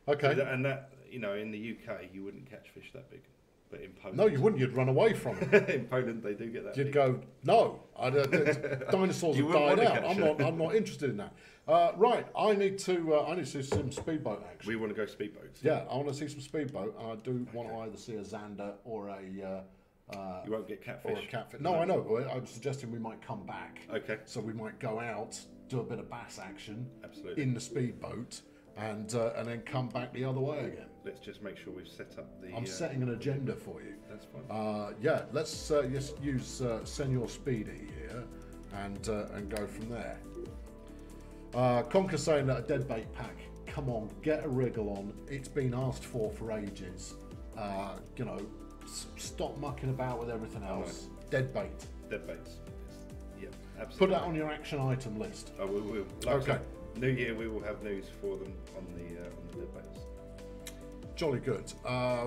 Okay. So and that, you know, in the UK, you wouldn't catch fish that big. But in Poland... No, you wouldn't. You'd run away from it. In Poland, they do get that You'd big. go, no. Dinosaurs You have died wouldn't out. want to catch I'm not interested in that. Right, I need to see some speedboat action. We want to go speedboats. Yeah, I want to see some speedboat, and I do want to either see a zander or a... You won't get catfish. Or a catfish. No, I know. I'm suggesting we might come back. Okay. So we might go out, do a bit of bass action. Absolutely. In the speedboat, and then come back the other way again. Let's just make sure we've set up the... I'm setting an agenda for you. That's fine. Yeah, let's just use Senor Speedy here and go from there. Conker saying that a dead bait pack. Come on, get a wriggle on. It's been asked for ages. You know, stop mucking about with everything else. Dead bait. Dead baits. Yeah, absolutely. Put that on your action item list. Oh, we will. Okay. New year, we will have news for them on the dead baits. Jolly good.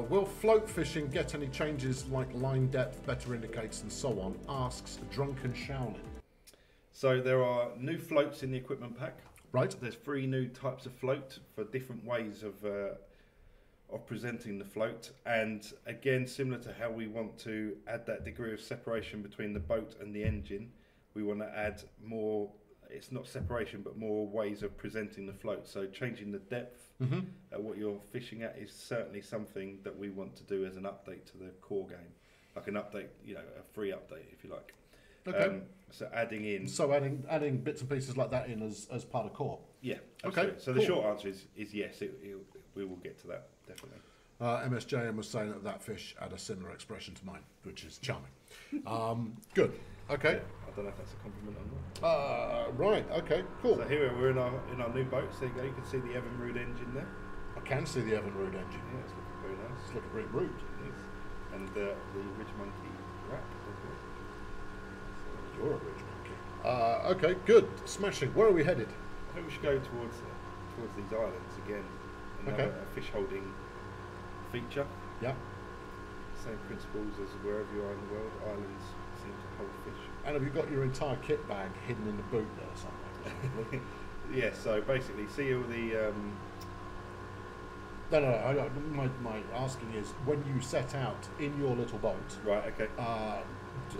Will float fishing get any changes like line depth, better indicators and so on? Asks Drunken Shaolin. So there are new floats in the equipment pack. Right. There's 3 new types of float for different ways of presenting the float, and again, similar to how we want to add that degree of separation between the boat and the engine, we want to add more. It's not separation, but more ways of presenting the float. So changing the depth at what you're fishing at is certainly something that we want to do as an update to the core game, like an update, you know, a free update if you like. Okay. So adding in. So adding bits and pieces like that in as part of core. Yeah. Okay. So the short answer is yes. We will get to that definitely. MSJM was saying that fish had a similar expression to mine, which is charming. Good. Okay. Yeah, I don't know if that's a compliment or not. Right. Okay. Cool. So here we're in our new boat. So there you go. You can see the Evinrude engine there. I can see the Evinrude engine. Yeah, it's looking very nice. It's looking pretty rude. It is. And the Ridge Monkey wrap as well. You're a rich monkey. Okay. Good. Smashing. Where are we headed? I think we should go towards these islands again. Another fish holding feature. Yeah. Same principles as wherever you are in the world. Islands seem to hold fish. And have you got your entire kit bag hidden in the boot there somewhere? Yeah. So basically, see all the. No. My asking is, when you set out in your little boat, Right. Okay.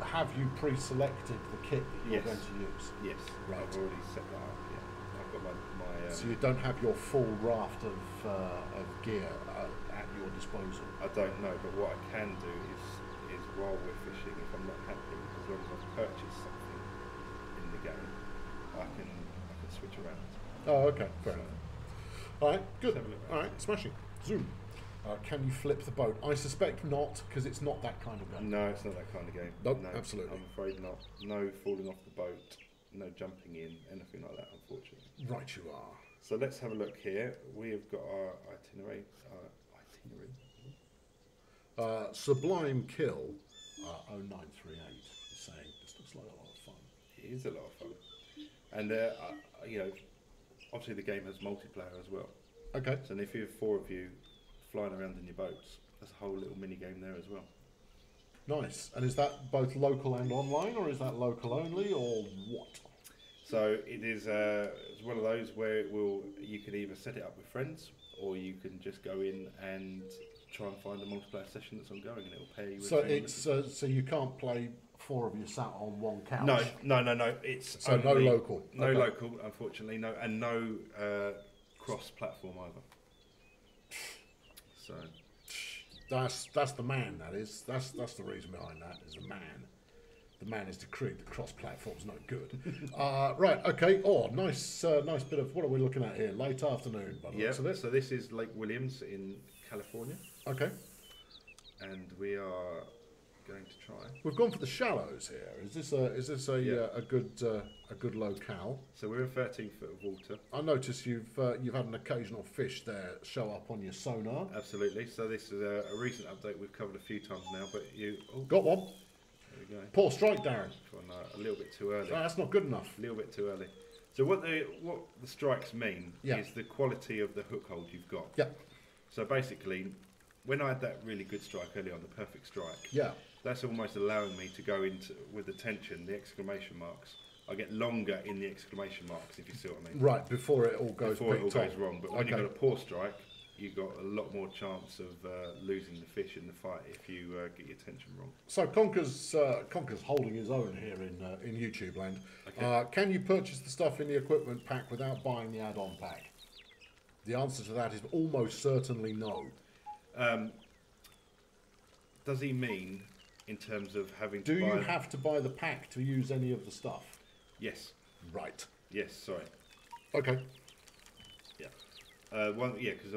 have you pre-selected the kit that you're going to use? Yes. Right. I've already set that up. Yeah. I've got my. So you don't have your full raft of gear at your disposal. I don't know, but what I can do is while we're fishing, if I'm not happy, as long as I've purchased something in the game, I can switch around. Oh, okay, fair enough. All right, good. Let's have a look. All right, smashing. Zoom. Can you flip the boat? I suspect not, because it's not that kind of game. No, it's not that kind of game. Nope, no, absolutely. I'm afraid not. No falling off the boat, no jumping in, anything like that, unfortunately. Right, you are. So let's have a look here. We have got our itinerary. Sublime Kill 0938 is saying this looks like a lot of fun. It is a lot of fun, and you know, obviously the game has multiplayer as well. Okay. So if you have 4 of you flying around in your boats, there's a whole little mini game there as well. Nice. And is that both local and online, or is that local only, or what? So it is it's one of those where you can either set it up with friends, or you can just go in and try and find a multiplayer session that's ongoing, and it will pair you with. So it's so you can't play 4 of you sat on one couch. No. It's so only, no local. No Okay. local, unfortunately. No, and no cross-platform either. So That's the man. That is. That's the reason behind that. Is a man. The man is decreed. The cross-platform's no good. Right. Okay. Oh, nice bit of. What are we looking at here? Late afternoon. By the looks of it. So this is Lake Williams in California. Okay. and we are going to try. We've gone for the shallows here. Is this a good locale? So we're in 13 foot of water. I notice you've had an occasional fish there show up on your sonar. Absolutely. So this is a recent update we've covered a few times now, but you got one. There we go. Poor strike, Darren. A little bit too early. That's not good enough. A little bit too early. So what the strikes mean is the quality of the hook hold you've got. Yeah. So basically, when I had that really good strike early on, the perfect strike. Yeah. That's almost allowing me to go into, with the tension, the exclamation marks. I get longer in the exclamation marks, if you see what I mean. Right, before it all goes goes wrong. But when you've got a poor strike, you've got a lot more chance of losing the fish in the fight if you get your tension wrong. So Conker's holding his own here in YouTube land. Okay. Can you purchase the stuff in the equipment pack without buying the add-on pack? The answer to that is almost certainly no. Does he mean in terms of having to Do buy... you have to buy the pack to use any of the stuff? Yes. Right. Yes, sorry. Okay. Yeah. Because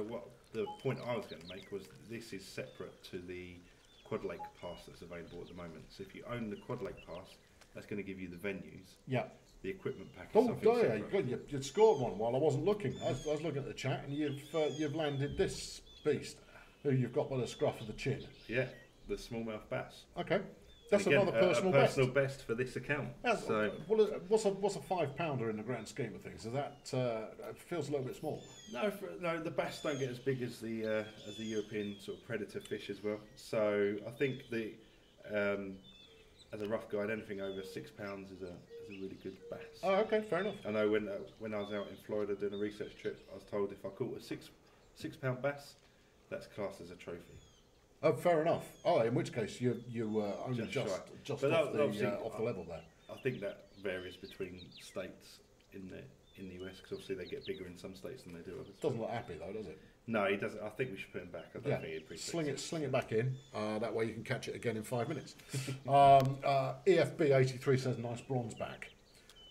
the point I was going to make was this is separate to the Quad Lake Pass that's available at the moment. So if you own the Quad Lake Pass, that's going to give you the venues. Yeah. The equipment pack is something separate. You'd scored one while I wasn't looking. I was looking at the chat, and you've landed this beast, who you've got by the scruff of the chin. Yeah, the smallmouth bass. Okay. That's again, another personal best. Personal best for this account. So, what's a £5 in the grand scheme of things? Is that it feels a little bit small? No, the bass don't get as big as the European sort of predator fish as well. So I think as a rough guide, anything over £6 is a really good bass. Oh, okay, fair enough. I know when I was out in Florida doing a research trip, I was told if I caught a £6 bass, that's classed as a trophy. Oh, fair enough. Oh, in which case you were only just off the level there. I think that varies between states in the US, because obviously they get bigger in some states than they do others. Doesn't look happy though, does it? No, he doesn't. I think we should put him back. I don't think he'd appreciate Sling it back in. That way you can catch it again in 5 minutes. EFB83 says nice bronze back.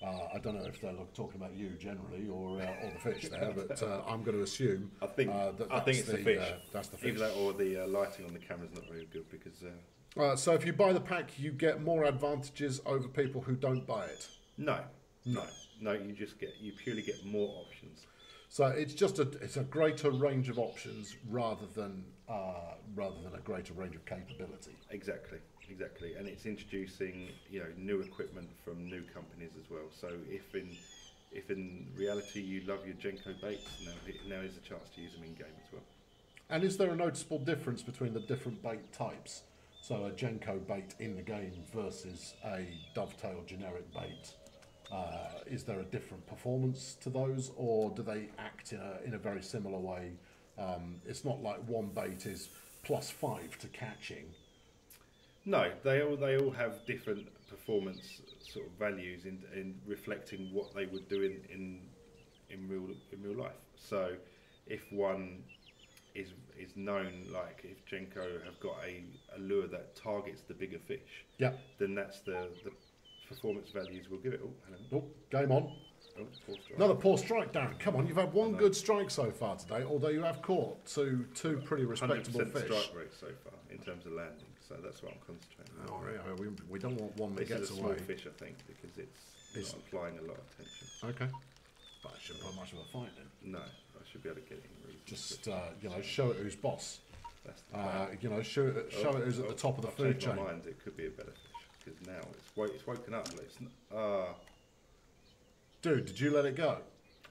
I don't know if they're talking about you generally or the fish there, but I'm going to assume. I think it's the fish. That's the fish. Either that or the lighting on the camera's not very good because. So if you buy the pack, you get more advantages over people who don't buy it. No. You purely get more options. So it's a greater range of options rather than a greater range of capability. Exactly, and it's introducing new equipment from new companies as well. So if in reality you love your Genko baits, now is a chance to use them in game as well. And is there a noticeable difference between the different bait types? So a Genko bait in the game versus a dovetail generic bait. Is there a different performance to those, or do they act in a very similar way? It's not like one bait is +5 to catching. No, they all have different performance sort of values in reflecting what they would do in real life. So if one is known, like if Genko have got a lure that targets the bigger fish, then that's the performance values will give it. Game on. Poor strike. Another poor strike, Darren. Come on, you've had one good strike so far today, although you have caught two pretty respectable 100% fish. Strike rate so far in terms of landing, so that's what I'm concentrating on. Oh, yeah, we don't want one that This gets is a away. small fish, I think, because it's not applying a lot of tension. Okay. But it shouldn't put much of a fight then. No, I should be able to get it in reason. Just show it who's boss. That's the show it who's at the top of the food chain. My mind, it could be a better fish because now it's woken up. Dude, did you let it go?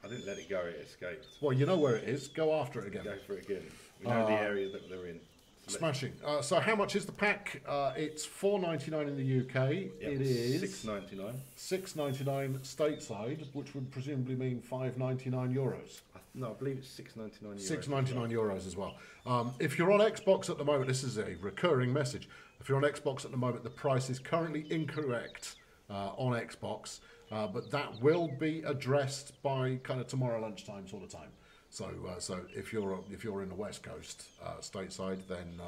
I didn't let it go. It escaped. Well, you know where it is. Go after it again. Go for it again. We know the area that they're in. Smashing. So how much is the pack? It's $4.99 in the UK. Yep, it is $6.99. $6.99 stateside, which would presumably mean €5.99. No, I believe it's €6.99. €6.99 as well. If you're on Xbox at the moment, this is a recurring message. If you're on Xbox at the moment, the price is currently incorrect on Xbox, but that will be addressed by kind of tomorrow lunchtime sort of time. So if you're in the West Coast stateside, then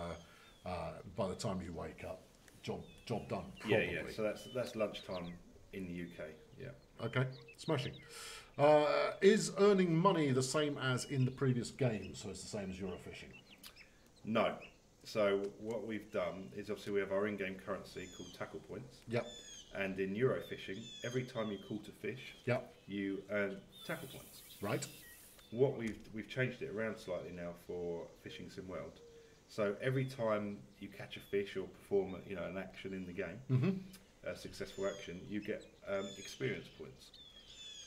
by the time you wake up, job done. Probably. Yeah. So that's lunchtime in the UK. Yeah. Okay, smashing. Is earning money the same as in the previous game? So it's the same as Eurofishing? No. So what we've done is obviously we have our in-game currency called tackle points. Yep. And in Euro fishing, every time you call to fish, Yep. you earn tackle points. Right. What we've changed it around slightly now for Fishing Sim World. So every time you catch a fish or perform an action in the game, a successful action, you get experience points.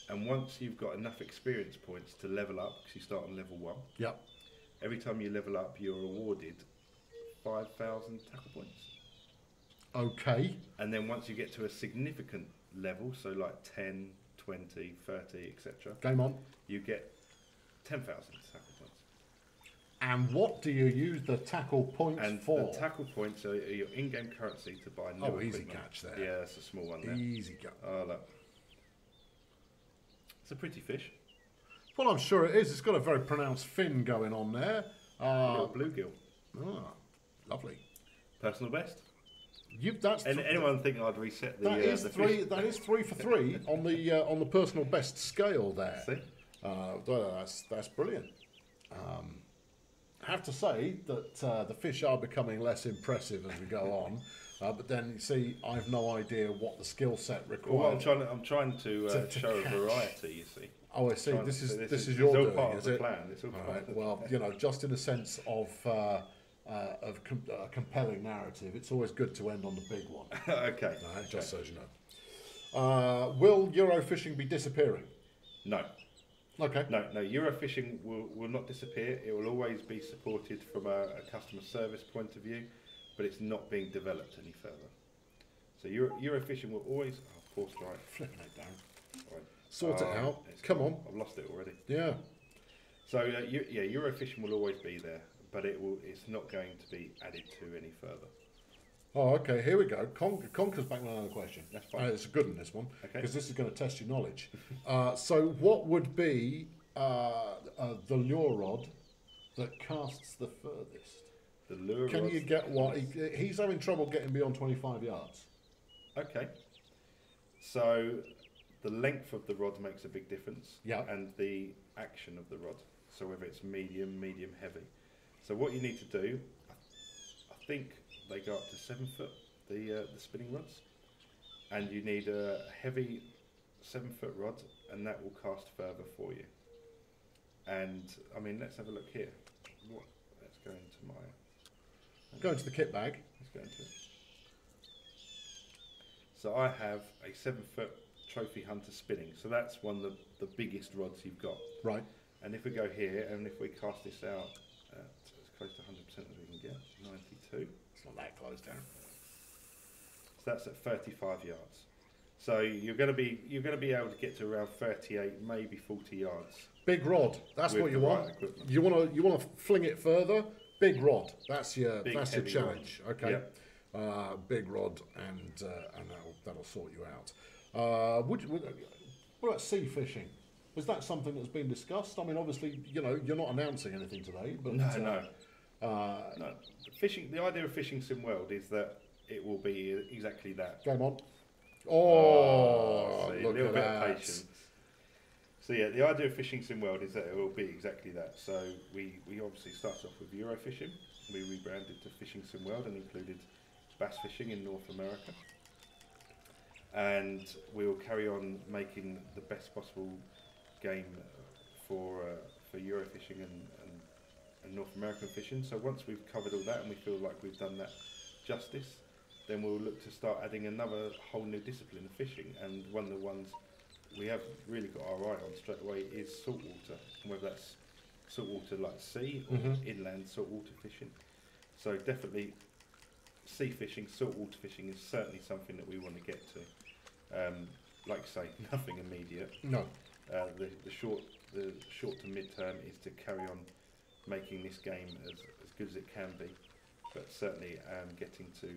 And once you've got enough experience points to level up, because you start on level 1. Yep. Every time you level up, you're awarded 5,000 tackle points. Okay. And then once you get to a significant level, so like 10, 20, 30, etc., Game on. you get 10,000 tackle points. And what do you use the tackle points for? And the tackle points are your in-game currency to buy new easy equipment. catch there. Yeah, that's a small one there. Easy go. Oh, look. It's a pretty fish. Well, I'm sure it is. It's got a very pronounced fin going on there. A little bluegill. Ah, lovely. Personal best. And anyone thinking I'd reset the that is the three. fish? That is 3 for 3 on the personal best scale there. See? That's brilliant. I have to say that the fish are becoming less impressive as we go on. But then you see, I've no idea what the skill set requires. Well, I'm trying to show catch. a variety. You see. Oh, I see. This is all your doing, part of is the it? plan. It's all part of the Well, just in a sense of a compelling narrative, it's always good to end on the big one. Okay. Just so you know. Will Eurofishing be disappearing? No. Okay. No. Eurofishing will not disappear. It will always be supported from a customer service point of view, but it's not being developed any further. So Eurofishing will always. Oh, poor strike. Flipping it down. Right. Sort it out. Come on. I've lost it already. Yeah. So Eurofishing will always be there, but it's not going to be added to any further. Oh, okay. Here we go. Conker's back with another question. That's fine. It's a good one, this one, Okay. because this is going to test your knowledge. So, what would be the lure rod that casts the furthest? The lure Can rod. you get what? He's having trouble getting beyond 25 yards. Okay. So the length of the rod makes a big difference. Yeah. And the action of the rod. So whether it's medium, heavy. So what you need to do, I think they go up to 7 foot, the spinning rods. And you need a heavy 7 foot rod, and that will cast further for you. And I mean, let's have a look here. Let's go into my. Go into the kit bag. Let's go into it. So I have a 7 foot Trophy Hunter spinning. So that's one of the biggest rods you've got. Right. And if we go here, and if we cast this out at as close to 100% as we can get, 92. It's not that close down. So that's at 35 yards. So you're going to be able to get to around 38, maybe 40 yards. Big rod. That's With what you the want. right equipment. You want to fling it further. Big rod. That's your Big, challenge. rod. Okay. Yep. Big rod, and that'll sort you out. What about sea fishing? Is that something that's been discussed? I mean, obviously, you're not announcing anything today, but No. Fishing. The idea of Fishing Sim World is that it will be exactly that. Game on. See, Look a little at bit that. of patience. So yeah, the idea of Fishing Sim World is that it will be exactly that. So we obviously started off with Eurofishing. We rebranded to Fishing Sim World and included bass fishing in North America. And we will carry on making the best possible game for Eurofishing and North American fishing. So once we've covered all that and we feel like we've done that justice, then we'll look to start adding another whole new discipline of fishing. And one of the ones we have really got our eye on straight away is saltwater, whether that's saltwater like sea or inland saltwater fishing. So definitely sea fishing, saltwater fishing is certainly something that we want to get to. Like I say, nothing immediate. No. The short to mid-term is to carry on making this game as good as it can be, but certainly getting to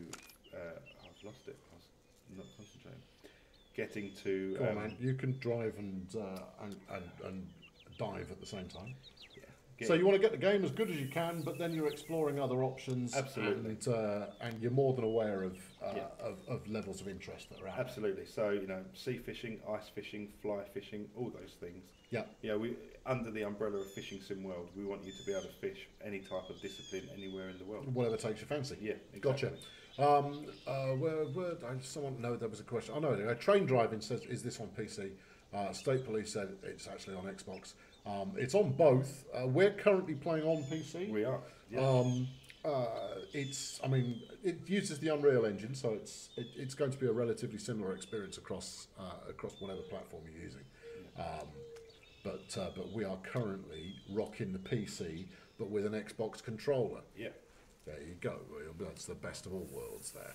I've lost it. I was not concentrating. Getting to Go on, man. You can drive and dive at the same time. Yeah, So you want to get the game as good as you can, but then you're exploring other options. Absolutely. And you're more than aware of levels of interest that are out. Absolutely. So, you know, sea fishing, ice fishing, fly fishing, all those things. Yeah. Yeah, we under the umbrella of Fishing Sim World, we want you to be able to fish any type of discipline anywhere in the world. Whatever takes your fancy. Yeah, exactly. Gotcha. Someone know there was a question. Oh no, train driving says, is this on PC? State Police said it's actually on Xbox. It's on both. We're currently playing on PC. We are. Yeah. It uses the Unreal Engine, so it's going to be a relatively similar experience across whatever platform you're using. But we are currently rocking the PC, but with an Xbox controller. Yeah. There you go. That's the best of all worlds there.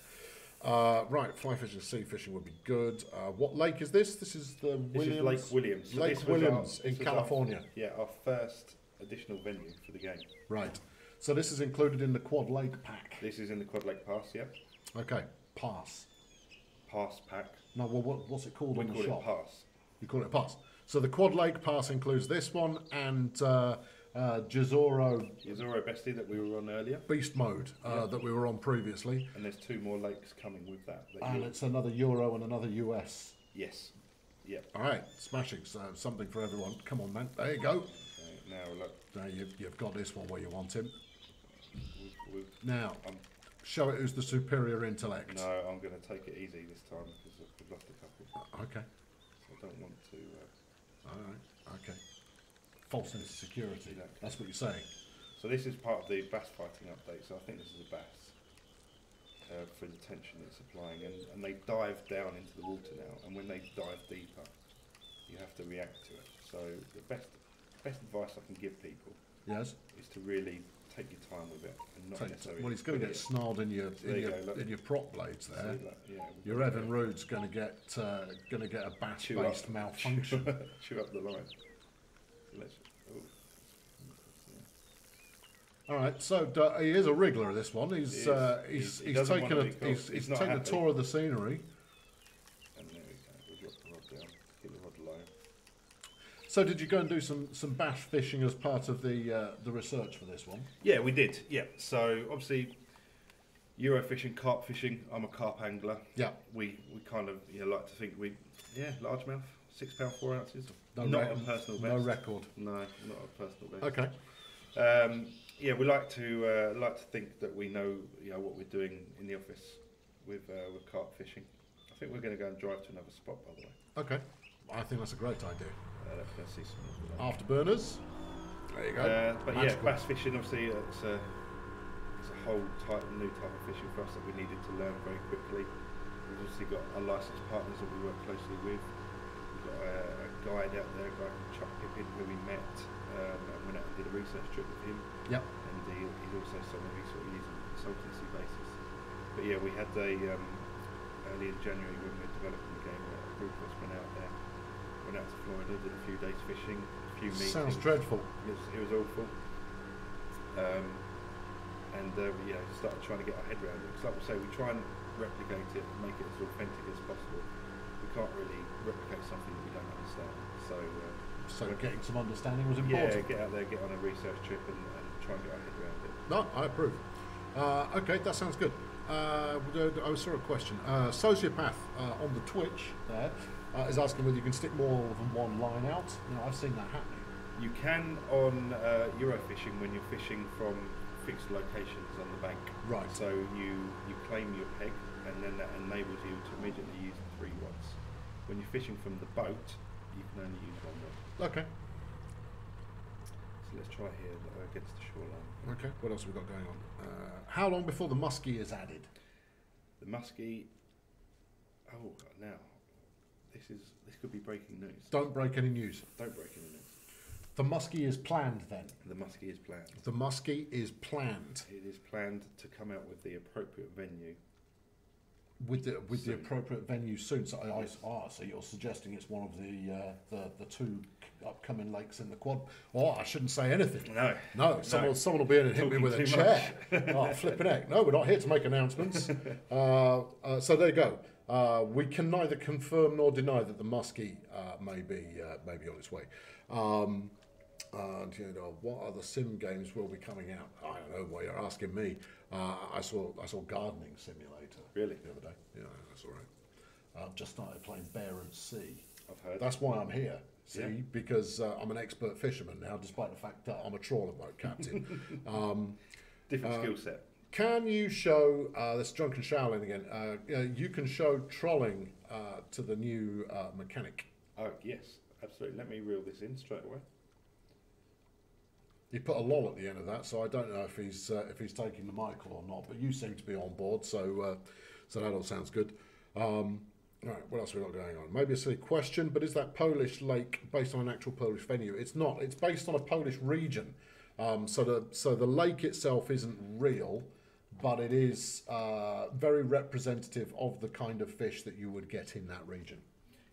Right, fly fishing, sea fishing would be good. What lake is this? This is the Williams. This is Lake Williams. So Lake Williams in California. Our first additional venue for the game. Right. So this is included in the Quad Lake pack. This is in the Quad Lake Pass, yeah. Okay, pass. Pass pack. No, well, what's it called We on the call shop? it Pass. You call it a pass. So the Quad Lake pass includes this one and Jezioro Bestii that we were on earlier. Beast mode that we were on previously. And there's 2 more lakes coming with that. And it's another Euro and another US. Yes. Yep. All right, smashing. So something for everyone. Come on, man. There you go. Okay, now look. Now you've got this one where you want him. Now, show it who's the superior intellect. No, I'm going to take it easy this time because we've lost a couple. Okay. So I don't want to... All right, okay. False sense of security, exactly. That's what you're saying. So this is part of the bass fighting update, so I think this is a bass for the tension it's applying. And they dive down into the water now, and when they dive deeper, you have to react to it. So the best advice I can give people is to really take your time with it and not necessarily. Well, it's going to get snarled in your prop blades there. Your Evan Rood's going to get a bass-based malfunction. Chew up the line. All right, so he is a wriggler. This one, he's taken a tour of the scenery. And there we go. We'll drop the rod down. Get the rod low. So did you go and do some bass fishing as part of the research for this one? Yeah, we did. Yeah. So obviously, Euro fishing, carp fishing. I'm a carp angler. Yeah. We kind of like to think largemouth, 6 pound 4 ounces. Not a personal best. No record. No, not a personal best. Okay. We like to think that we know what we're doing in the office with carp fishing. I think we're going to go and drive to another spot, by the way. Okay. I think that's a great idea. Let's go see some afterburners. There you go. But magical. Bass fishing, obviously, it's a whole new type of fishing for us that we needed to learn very quickly. We've obviously got unlicensed partners that we work closely with. We've got a guide out there, a guy called Chuck Pippin, who we met and went out and did a research trip with him. Yep. And he's also someone we sort of use on a consultancy basis. But yeah, we had early in January when we were developing the game, a group of us went out there. Went out to Florida, did a few days fishing, a few meetings. Sounds dreadful. It was awful. We started trying to get our head around it. Because like we say, we try and replicate it and make it as authentic as possible. We can't really replicate something that we don't understand. So getting some understanding was important. Yeah, get out there, get on a research trip and try and get our head around it. No, I approve. Okay, that sounds good. I saw a question. Sociopath on the Twitch there is asking whether you can stick more than one line out. I've seen that happening. You can on Eurofishing when you're fishing from fixed locations on the bank. Right. So you claim your peg, and then that enables you to immediately use 3 rods. When you're fishing from the boat, you can only use 1 rod. Okay. So let's try here against the shoreline. Okay. What else have we got going on? How long before the muskie is added? The muskie. Oh, now this could be breaking news. Don't break any news. Don't break any news. The muskie is planned then? The muskie is planned. The muskie is planned. It is planned to come out with the appropriate venue. With the appropriate venue soon. So so you're suggesting it's one of the 2 upcoming lakes in the quad? Oh, I shouldn't say anything. No. Someone will be in and hit me with a chair. Flipping heck. No, we're not here to make announcements. So there you go. We can neither confirm nor deny that the muskie may be on its way. What other sim games will be coming out? I don't know. Why you're asking me. I saw Gardening Simulator. Really? The other day. Yeah, that's all right. I've just started playing Bear and Sea. I've heard. That's why I'm here. See, Yeah. because I'm an expert fisherman now, despite the fact that I'm a trawler boat captain. Different skill set. Can you show this drunken Shaolin again? You can show trolling to the new mechanic. Oh yes, absolutely. Let me reel this in straight away. He put a lol at the end of that, so I don't know if he's taking the Michael or not. But you seem to be on board, so that all sounds good. Right, what else have we got going on? Maybe a silly question, but is that Polish lake based on an actual Polish venue? It's not. It's based on a Polish region. So the lake itself isn't real, but it is very representative of the kind of fish that you would get in that region.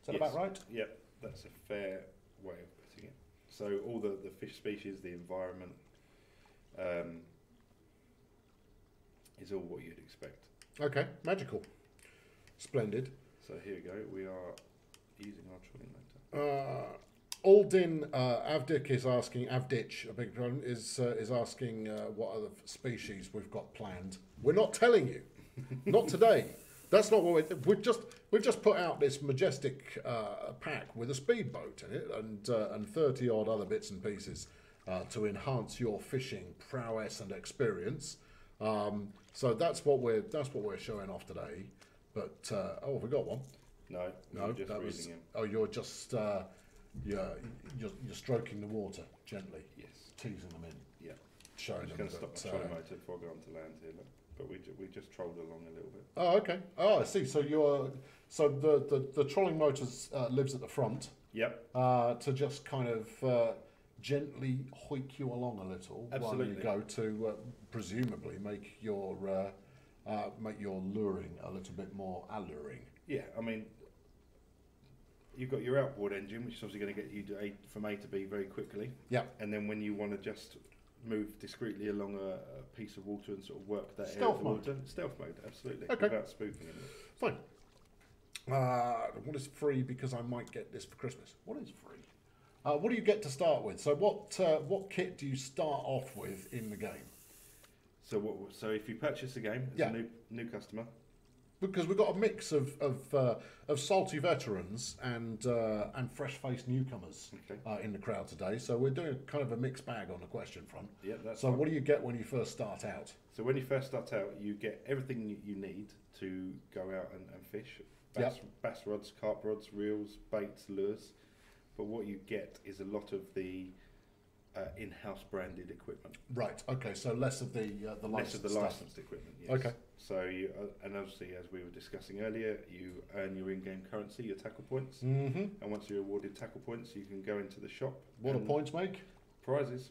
Is that about right? Yep, that's a fair way of putting it. So all the fish species, the environment, is all what you'd expect. Okay, magical. Splendid. So here we go. We are using our trolling motor. Aldin Avdik is asking. Avditch, a big one, is asking what other species we've got planned. We're not telling you. Not today. That's not what we've just put out this majestic pack with a speedboat in it and 30 odd other bits and pieces to enhance your fishing prowess and experience. So that's what we're showing off today. But have we got one? No, just that was. reading him. Oh, you're just you're stroking the water gently. Yes. Teasing them in. Yeah. Showing I'm just them going to stop that, my trolling motor before I go onto land here. Look. But we just trolled along a little bit. Oh, okay. Oh, I see. So the trolling motor lives at the front. Yep. To just kind of gently hoik you along a little Absolutely. while you go to presumably make your luring a little bit more alluring. Yeah, I mean, you've got your outboard engine, which is obviously going to get you from A to B very quickly. Yeah. And then when you want to just move discreetly along a piece of water and sort of work that Stealth area of the mode. water. Stealth mode, absolutely. Okay. Without spooking anyone. Fine. What is free because I might get this for Christmas? What is free? What do you get to start with? So what kit do you start off with in the game? So if you purchase the game as a new customer, because we've got a mix of salty veterans and fresh-faced newcomers in the crowd today. So we're doing kind of a mixed bag on the question front. Yeah, that's so fine. what do you get when you first start out? So when you first start out, you get everything you need to go out and fish. Bass rods, carp rods, reels, baits, lures. But what you get is a lot of the in-house branded equipment. Right. Okay. So less of the licensed less of the stuff. licensed equipment. Yes. Okay. So you and obviously, as we were discussing earlier, you earn your in-game currency, your tackle points, Mm-hmm. and once you're awarded tackle points, you can go into the shop. What do points make? Prizes,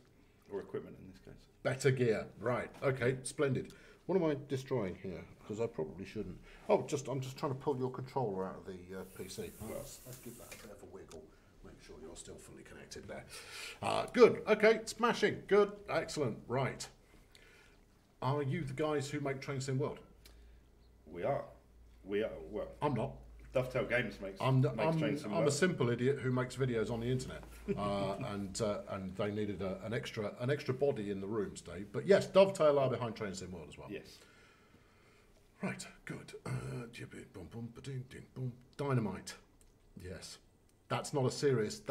or equipment in this case. Better gear. Right. Okay. Splendid. What am I destroying here? Because I probably shouldn't. Oh, I'm just trying to pull your controller out of the PC. Let's give that a bit of a wiggle. Make sure you're still fully connected there. Good. Okay. Smashing. Good. Excellent. Right. Are you the guys who make Train Sim World? We are. Well, I'm not. Dovetail Games makes I'm Train Sim a World. simple idiot who makes videos on the internet, and they needed an extra body in the room today. But yes, Dovetail are behind Train Sim World as well. Yes. Right, good. Dynamite. Yes, that's not a serious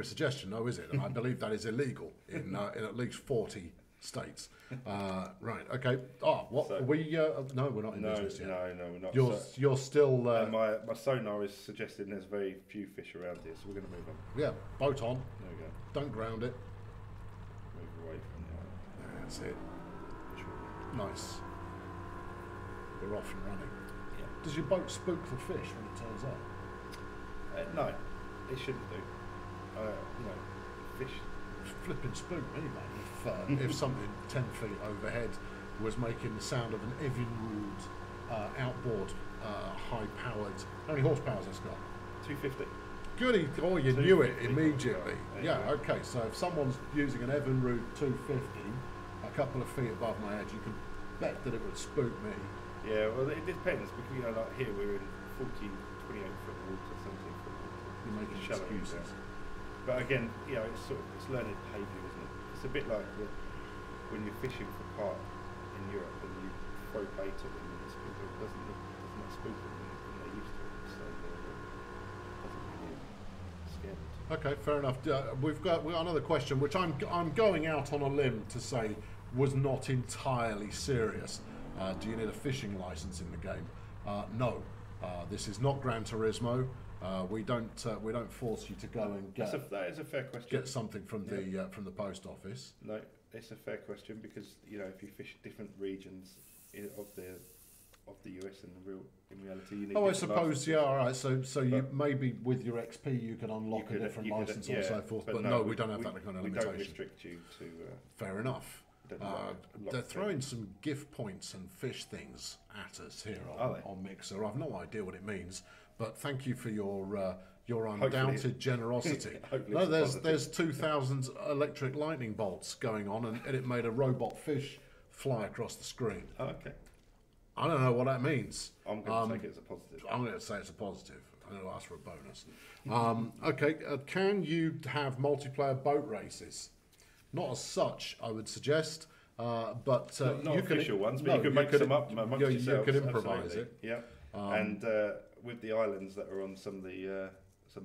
suggestion, though, is it? And I believe that is illegal in at least 40 states. Right. Okay. Oh, what So- no, we're not in business yet. No, we're not. You're still. My sonar is suggesting there's very few fish around here, so we're going to move on. Yeah, boat on. There we go. Don't ground it. Move away from the That's it. Nice. We're off and running. Yeah. Does your boat spook the fish when it turns up? No, it shouldn't do. Fish. Flipping spook me, man. If something 10 feet overhead was making the sound of an Evinrude outboard, high-powered. How many horsepower has this got? 250. Goody! Oh, you knew it 250 immediately. horsepower. Yeah. There you go. Okay. So if someone's using an Evinrude 250, a couple of feet above my head, you can bet that it would spook me. Yeah, well, it depends because like here we're in 28-foot water, 17-foot water. You're making Shallow excuses. water. But again, it's learning behaviour, isn't it? It's a bit like when you're fishing for carp in Europe and you throw bait at them and it doesn't spook them when they're used to it. So it doesn't really scare them. Okay, fair enough. We've got another question, which I'm going out on a limb to say was not entirely serious. Do you need a fishing license in the game? No. This is not Gran Turismo. We don't force you to go and get. That is a fair question. Get something from the post office. No, it's a fair question because if you fish different regions of the US in reality, you need. I suppose all right. So you maybe with your XP you can unlock a different license or so forth. But no, we don't have that kind of limitation. We don't restrict you to. Fair enough. They're throwing some gift points and fish things at us here on Mixer. I've no idea what it means, but thank you for your undoubted generosity. No, there's 2,000 electric lightning bolts going on, and it made a robot fish fly across the screen. Oh, okay. I don't know what that means. I'm going to take it as a positive. I'm going to say it's a positive. I'm going to ask for a bonus. Okay, can you have multiplayer boat races? Not as such, I would suggest, but not you can official ones, but you can make some up amongst yourselves. You can improvise it. Yeah, and with the islands that are on some of the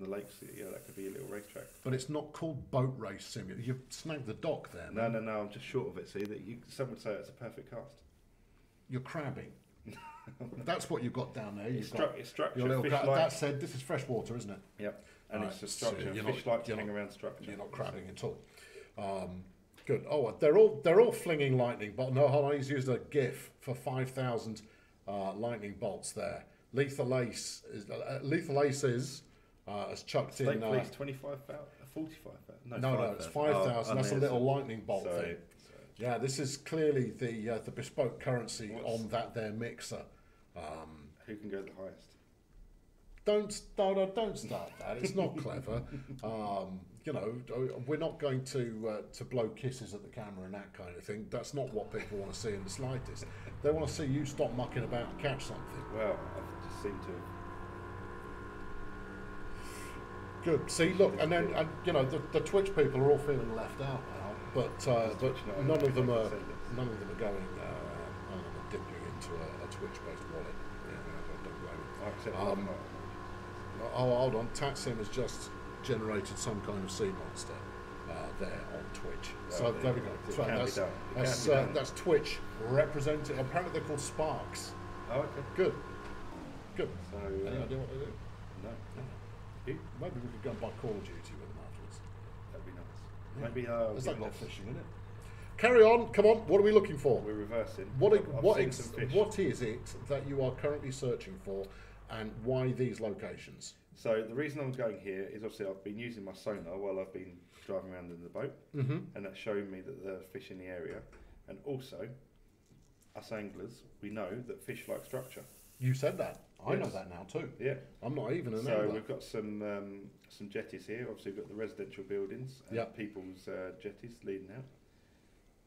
lakes, that could be a little racetrack. But it's not called boat race simulator. You've snagged the dock there. No, I'm just short of it. See that some would say it's a perfect cast. You're crabbing. That's what you've got down there. It's structure. Your little that said, this is fresh water, isn't it? Yep. And it's a structure. Fish like to hang around structure. You're not crabbing at all. Good. Oh, they're all flinging lightning bolts. No, hold on. He's used a GIF for 5,000 lightning bolts there. Lethal Ace is has chucked in. Please, 25,000, 45,000. No, it's 5,000. That's a little lightning bolt thing. Yeah, this is clearly the bespoke currency on that there mixer. Who can go the highest? Don't start that. It's not clever. We're not going to blow kisses at the camera and that kind of thing. That's not what people want to see in the slightest. They want to see you stop mucking about and catch something. Well, I just seem to. Good. See, look, and then the Twitch people are all feeling left out now, but none of them are going. Dipping into a Twitch-based wallet. Yeah, I don't blame them. Hold on. Tatsim has just generated some kind of sea monster there on Twitch. So there we go. That's Twitch represented. Apparently they're called Sparks. Oh, okay. Good. So, any idea what they do? No. Maybe we could go and buy Call of Duty with them afterwards. That'd be nice. Yeah. Maybe there's like not fishing in it. Carry on. Come on. What are we looking for? We're reversing. What is it that you are currently searching for, and why these locations? So the reason I'm going here is obviously I've been using my sonar while I've been driving around in the boat, and that's showing me that there are fish in the area, and also us anglers, we know that fish like structure. You said that. I know that now too. Yeah. I'm not even an angler. So we've got some jetties here. Obviously we've got the residential buildings and people's jetties leading out.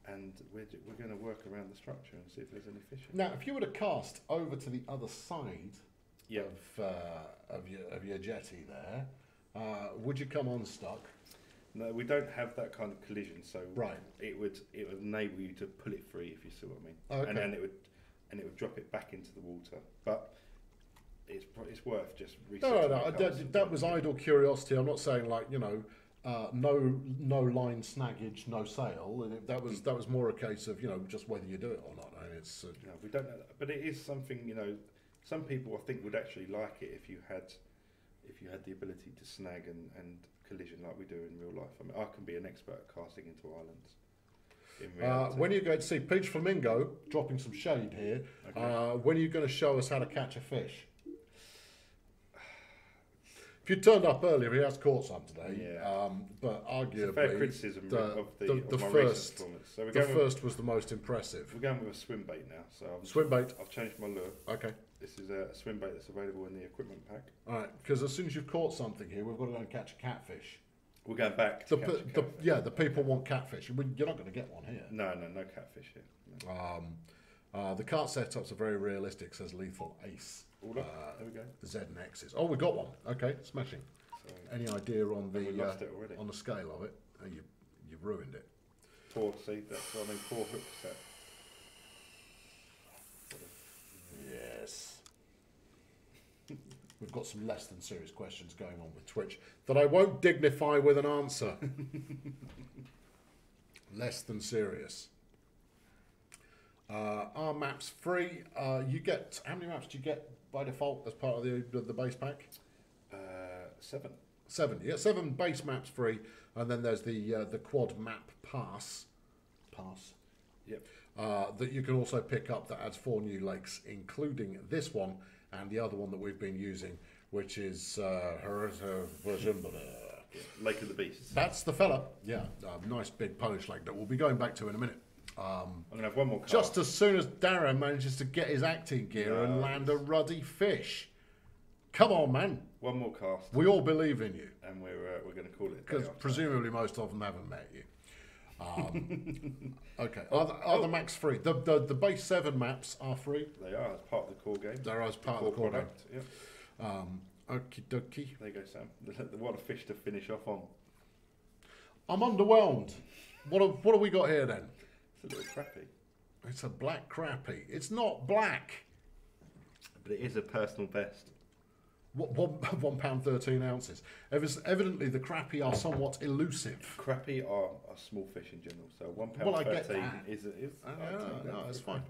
And we're going to work around the structure and see if there's any fish. Now, if you were to cast over to the other side of your jetty there, would you come unstuck? No, we don't have that kind of collision. So it would enable you to pull it free, if you see what I mean. Okay. And then it would drop it back into the water. But it's worth just researching. No. That was idle curiosity. I'm not saying no line snaggage, no sail. That was more a case of just whether you do it or not. And it's no, we don't know that. But it is something some people I think would actually like it if you had the ability to snag and collision like we do in real life. I mean, I can be an expert at casting into islands. When are you going to see Peach Flamingo dropping some shade here? Okay. When are you going to show us how to catch a fish? If you turned up earlier, he has caught some today. Yeah. But arguably, it's a fair criticism of my recent performance. So the first was the most impressive. We're going with a swim bait now. So swim bait. I've changed my lure. Okay. This is a swim bait that's available in the equipment pack. All right, because as soon as you've caught something here, we've got to go and catch a catfish. We're going back to catch a catfish. The people want catfish. You're not going to get one here. No catfish here. No. The cart setups are very realistic, says Lethal Ace. There we go. The Z and X's. Oh, we got one. Okay, smashing. Any idea on We lost it already. on the scale of it? Oh, you've ruined it. 4, see, that's what I mean, 4 hook set. Yes. We've got some less than serious questions going on with Twitch that I won't dignify with an answer. Less than serious. Are maps free? You get, how many maps do you get by default as part of the base pack? 7. 7. Yeah, 7 base maps free, and then there's the quad map pass. Yep. That you can also pick up that adds 4 new lakes, including this one and the other one that we've been using, which is Lake of the Beasts. That's the fella. Yeah, nice big Polish lake that we'll be going back to in a minute. I'm going to have one more cast. Just as soon as Darren manages to get his acting gear and land a ruddy fish. Come on, man. One more cast. We all believe in you. And we're going to call it. Because presumably most of them haven't met you. Okay. Are the maps free? The base 7 maps are free. They are as part of the core game. They're as part of the core product. Yep. Okie dokie. There you go, Sam. What a fish to finish off on. I'm underwhelmed. What have we got here then? It's a little crappy. It's a black crappie. It's not black. But it is a personal best. £1.13. Evidently, the crappie are somewhat elusive. Crappie are small fish in general, so £1.13 Well, I get that. is. No, that's fine.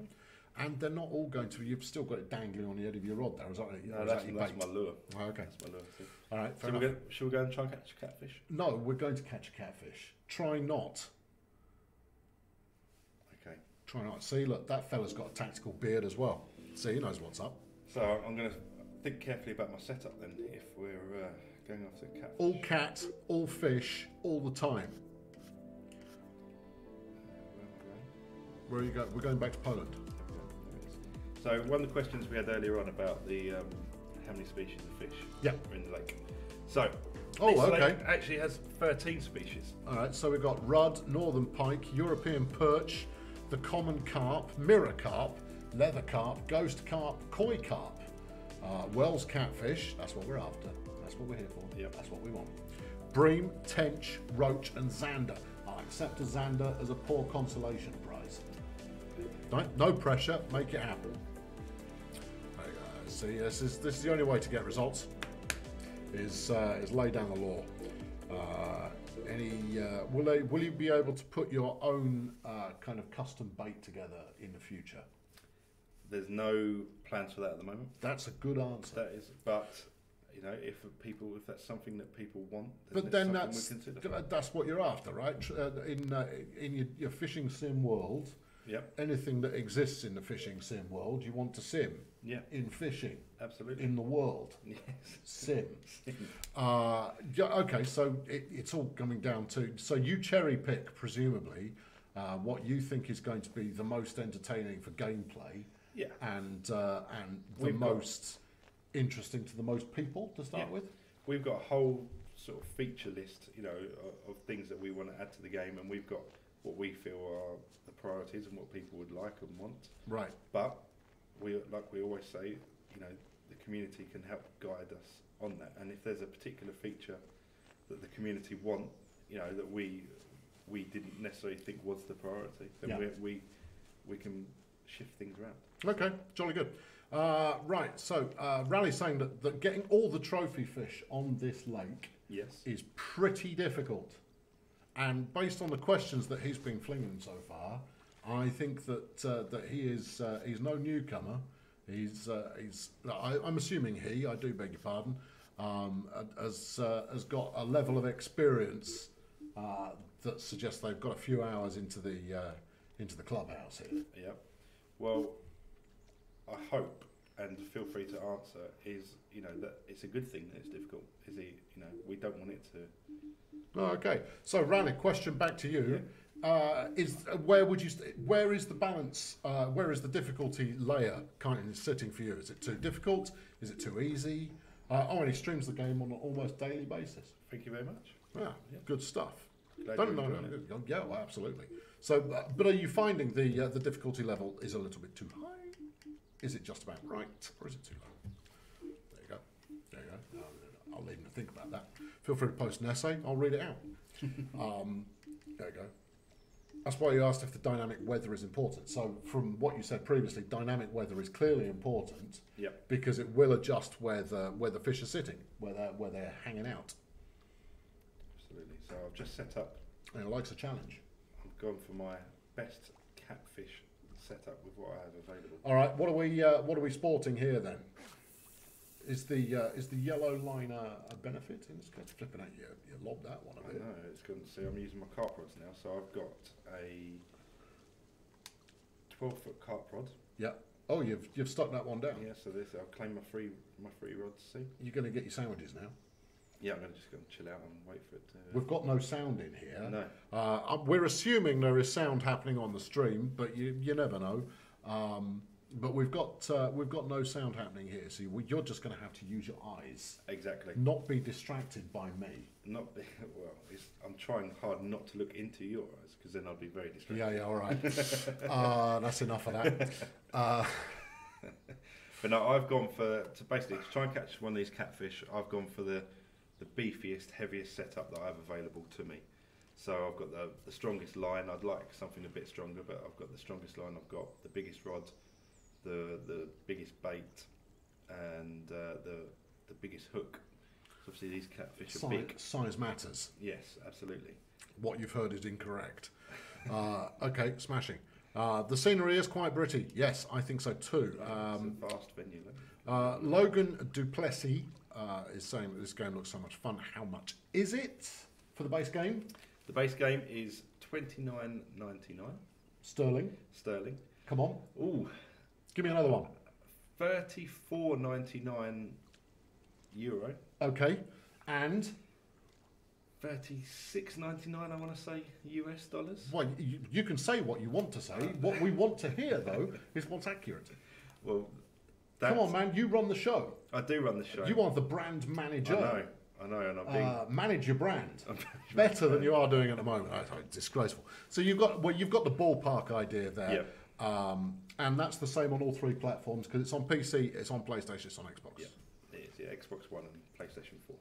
And they're not all going to. You've still got it dangling on the end of your rod there, is that? No, that's my lure. Oh, okay. That's my lure. See. All right. Fair enough. Should we go and try and catch a catfish? No, we're going to catch a catfish. Try not. Okay. Try not. See, look, that fella's got a tactical beard as well. See, he knows what's up. So I'm going to think carefully about my setup then. If we're going after catfish. All cat, all fish, all the time. Where are you going? We're going back to Poland. So one of the questions we had earlier on about the how many species of fish are in the lake. So this lake actually has 13 species. All right, so we've got rudd, northern pike, European perch, the common carp, mirror carp, leather carp, ghost carp, koi carp, Wells catfish. That's what we're after. That's what we're here for. Yep. That's what we want. Bream, tench, roach, and zander. I accept a zander as a poor consolation prize. No pressure. Make it happen. See, this is the only way to get results. Is lay down the law. Will you be able to put your own kind of custom bait together in the future? There's no plans for that at the moment. That's a good answer. That is, but you know, if that's something that people want, but then that's what you're after, right? In your fishing sim world. Yep. Anything that exists in the fishing sim world, you want to sim. Yeah. In fishing. Absolutely. In the world. Yes. Sim. Okay, so it's all coming down to, so you cherry pick presumably what you think is going to be the most entertaining for gameplay. Yeah. And the most interesting to the most people to start with. We've got a whole sort of feature list, you know, of things that we want to add to the game, and we've got what we feel are the priorities and what people would like and want. Right. But like we always say, you know, the community can help guide us on that. And if there's a particular feature that the community want, you know, that we didn't necessarily think was the priority, then we can shift things around. Okay, jolly good. Right, so Rally's saying that getting all the trophy fish on this lake is pretty difficult. And based on the questions that he's been flinging so far, I think that he's no newcomer. I'm assuming I do beg your pardon, has got a level of experience that suggests they've got a few hours into the clubhouse here. Yep. Well, I hope, and feel free to answer, is, you know, that it's a good thing that it's difficult. We don't want it to. Oh, okay, so Rally, question back to you: where is the balance? Where is the difficulty layer kind of sitting for you? Is it too difficult? Is it too easy? He streams the game on an almost daily basis. Thank you very much. Good stuff. No. Yeah, well, absolutely. So, but are you finding the difficulty level is a little bit too high? Is it just about right, or is it too low? There you go. I'll leave him to think about that. feel free to post an essay. I'll read it out. There you go. That's why you asked if the dynamic weather is important. So from what you said previously, dynamic weather is clearly important. Yep. Because it will adjust where the fish are sitting, where they're hanging out. Absolutely. So I've just set up. And it likes a challenge. I've gone for my best catfish setup with what I have available. All right. What are we sporting here then? Is the yellow line a benefit in this case? Flipping out, you lobbed that one a bit. I know, it's good to see. I'm using my carp rods now, so I've got a 12-foot carp rod. Yeah. Oh, you've stuck that one down. Yeah, so this I'll claim my free rods. See. You're going to get your sandwiches now. Yeah, I'm just going to chill out and wait for it to... We've got no sound in here. No. We're assuming there is sound happening on the stream, but you never know. But we've got no sound happening here, so you're just going to have to use your eyes. Exactly. Not be distracted by me. I'm trying hard not to look into your eyes, because then I'll be very distracted. Yeah, all right. That's enough of that. But no, I've gone to try and catch one of these catfish. I've gone for the beefiest, heaviest setup that I have available to me. So I've got the strongest line. I'd like something a bit stronger, but I've got the strongest line. I've got the biggest rod, the biggest bait, and the biggest hook. So obviously these catfish are big. Size matters. Yes, absolutely. What you've heard is incorrect. Okay, smashing. The scenery is quite pretty. Yes, I think so too. It's a vast venue. Logan Duplessis is saying that this game looks so much fun. How much is it for the base game? The base game is $29.99 sterling. Come on. Ooh, give me another one. €34.99. Okay, and $36.99. I want to say US dollars. Well, you can say what you want to say. What we want to hear though is what's accurate. Well, come on, man. You run the show. I do run the show. You are the brand manager. I know, and I'm being... manage your brand better than you are doing at the moment. It's disgraceful. So you've got the ballpark idea there, and that's the same on all three platforms because it's on PC, it's on PlayStation, it's on Xbox. Yeah, it is. Yeah, Xbox One and PlayStation 4.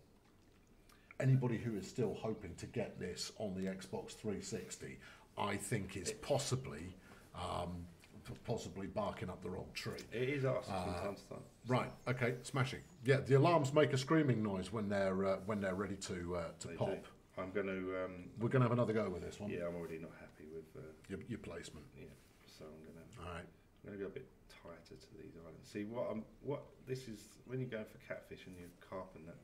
Anybody who is still hoping to get this on the Xbox 360, I think is possibly barking up the wrong tree. It is asked from time to time. Right. Okay. Smashing. Yeah. The alarms make a screaming noise when they're ready to pop. Do. I'm going to. We're going to have another go with this one. Yeah, I'm already not happy with your placement. Yeah. So I'm going to. All right. I'm going to go a bit tighter to these islands. See what this is when you're going for catfish and your carp and that.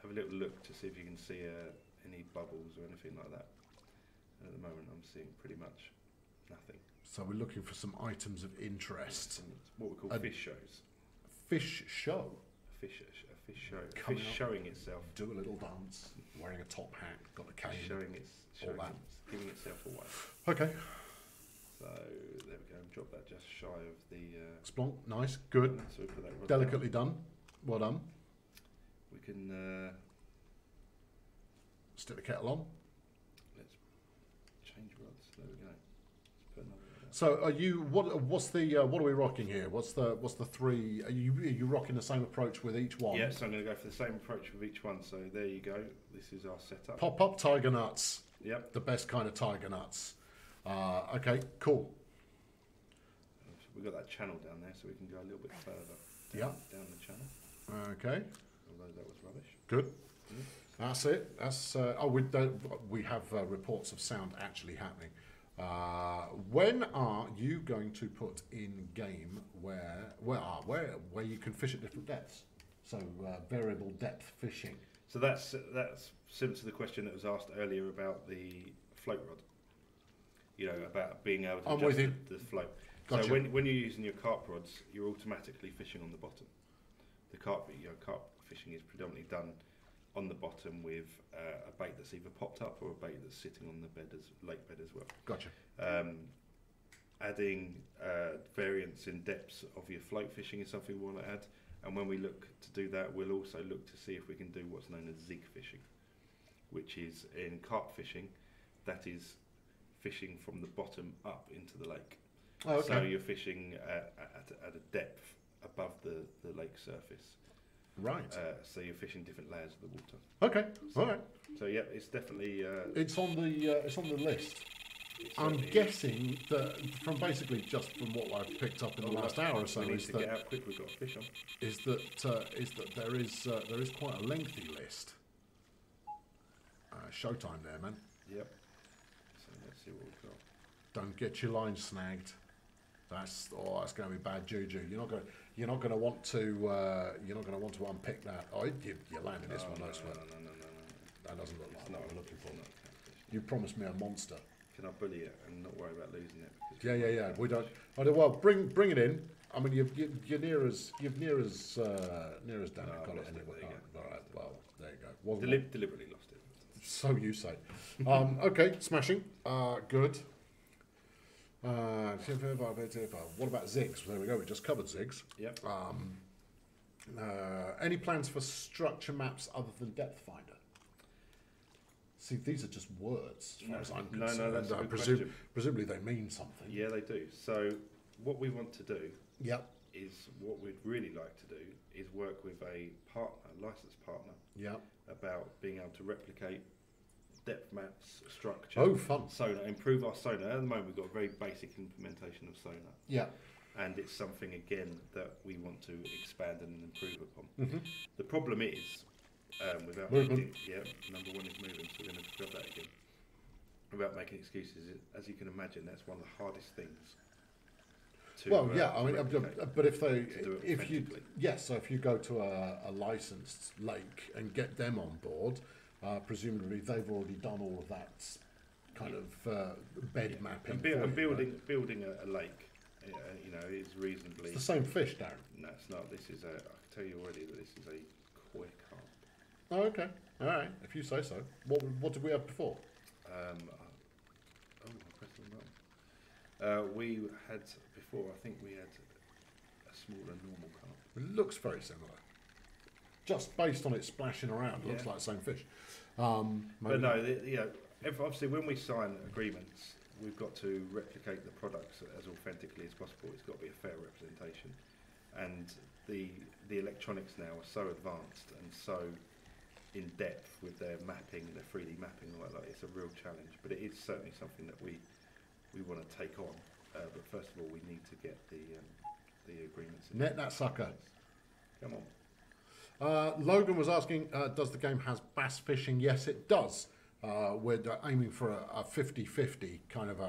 Have a little look to see if you can see any bubbles or anything like that. And at the moment, I'm seeing pretty much nothing. So we're looking for some items of interest. What we call fish shows. Fish show? A fish show. A fish showing itself. Do a little dance, wearing a top hat, got a cane. Showing giving itself away. Okay. So there we go. Drop that just shy of the... Splonk, nice, good. So we put that delicately done. Well done. We can... stick the kettle on. Let's change rods. There we go. Let's put another... So are you? What are we rocking here? What's the three? Are you rocking the same approach with each one? Yes, I'm going to go for the same approach with each one. So there you go. This is our setup. Pop up tiger nuts. Yep. The best kind of tiger nuts. Okay, cool. We've got that channel down there, so we can go a little bit further down the channel. Okay. Although that was rubbish. Good. Mm. That's it. That's we have reports of sound actually happening. When are you going to put in game where you can fish at different depths? So variable depth fishing. So that's similar to the question that was asked earlier about the float rod. You know, about being able to adjust the float. Gotcha. So when you're using your carp rods, you're automatically fishing on the bottom. The carp fishing is predominantly done on the bottom with a bait that's either popped up or a bait that's sitting on the lake bed as well. Gotcha. Adding variance in depths of your float fishing is something we want to add, and when we look to do that, we'll also look to see if we can do what's known as zig fishing, which is in carp fishing, that is fishing from the bottom up into the lake. Oh, okay. So you're fishing at a depth above the lake surface. Right. So you're fishing different layers of the water. Okay. All right. So yeah, it's definitely. It's on the list. I'm guessing that from basically just from what I've picked up in the last hour or so we need to get out quick. We've got a fish on. Is that there is quite a lengthy list. Showtime there, man. Yep. So let's see what we've got. Don't get your line snagged. That's going to be bad juju. You're not going to want to unpick that. Oh, you landed this one. No. That doesn't look like what we're looking for. No. You promised me a monster. Can I bully it and not worry about losing it? Yeah. We don't. Well, bring it in. I mean, you're near as Dan got it anyway. All right. Well, there you go. Deliberately lost it. So you say. Okay, smashing. Good. What about zigs? There we go. We just covered zigs. Yep. Any plans for structure maps other than depth finder? See, these are just words as far as I'm concerned. No, that's a good question. Presumably they mean something. Yeah, they do. So what we want to do is what we'd really like to do is work with a partner, licensed partner, about being able to replicate depth maps, structure. Oh, fun. Sonar, improve our sonar. At the moment, we've got a very basic implementation of sonar. Yeah. And it's something, again, that we want to expand and improve upon. Mm-hmm. The problem is, without movement. Number one is moving, so we're going to grab that again. Without making excuses, as you can imagine, that's one of the hardest things. But if you go to a licensed lake and get them on board, presumably they've already done all of that kind of bed mapping. And building a lake, is reasonably. It's the same fish, Darren. No, it's not. This is I can tell you already that this is a koi carp. Oh, okay. All right. If you say so. What did we have before? I pressed the wrong. We had before. I think we had a smaller normal carp. It looks very similar. Just based on it splashing around, looks like the same fish. But no, obviously when we sign agreements, we've got to replicate the products as authentically as possible. It's got to be a fair representation, and the electronics now are so advanced and so in depth with their mapping, their 3D mapping, and all that. It's a real challenge, but it is certainly something that we want to take on. But first of all, we need to get the agreements. Net that sucker. Come on. Logan was asking, does the game has bass fishing? Yes, it does. We're aiming for a 50-50 kind of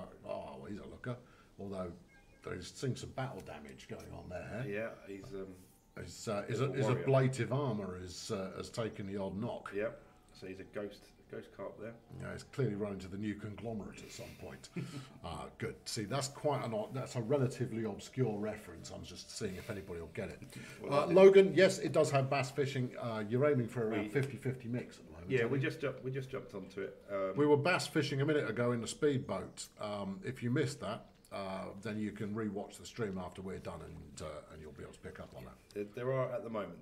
he's a looker. Although there's seeing some battle damage going on there. Yeah, he's his ablative armour has taken the odd knock. Yep. So he's a ghost carp there. Yeah, he's clearly running to the new conglomerate at some point. Good. See, that's that's a relatively obscure reference. I'm just seeing if anybody will get it. Logan, yes, it does have bass fishing. You're aiming for around 50-50 mix at the moment. Yeah, we just jumped onto it. We were bass fishing a minute ago in the speedboat. If you missed that, then you can re-watch the stream after we're done, and you'll be able to pick up on that. There are at the moment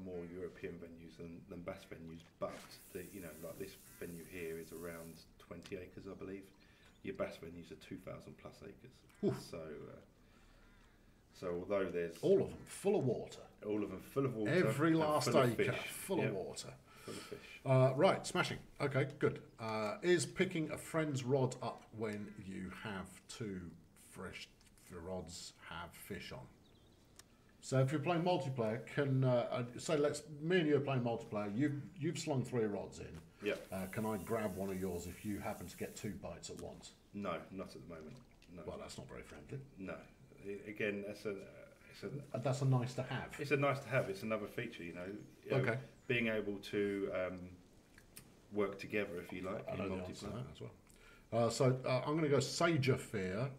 more European venues than bass venues, but like this venue here is around 20 acres, I believe. Your bass venues are 2,000 plus acres. Oof. So although there's all of them full of water, every last acre full of water. Full of fish. Right, smashing. Okay, good. Is picking a friend's rod up when you have two fresh rods have fish on? So if you're playing multiplayer, can say me and you are playing multiplayer. You've slung 3 rods in. Yep. Can I grab one of yours if you happen to get 2 bites at once? No, not at the moment. No. Well, that's not very friendly. No. Again, that's a nice to have. It's a nice to have. It's another feature, Okay. Being able to work together, if you like, in multiplayer as well. So I'm going to go Sager Fear,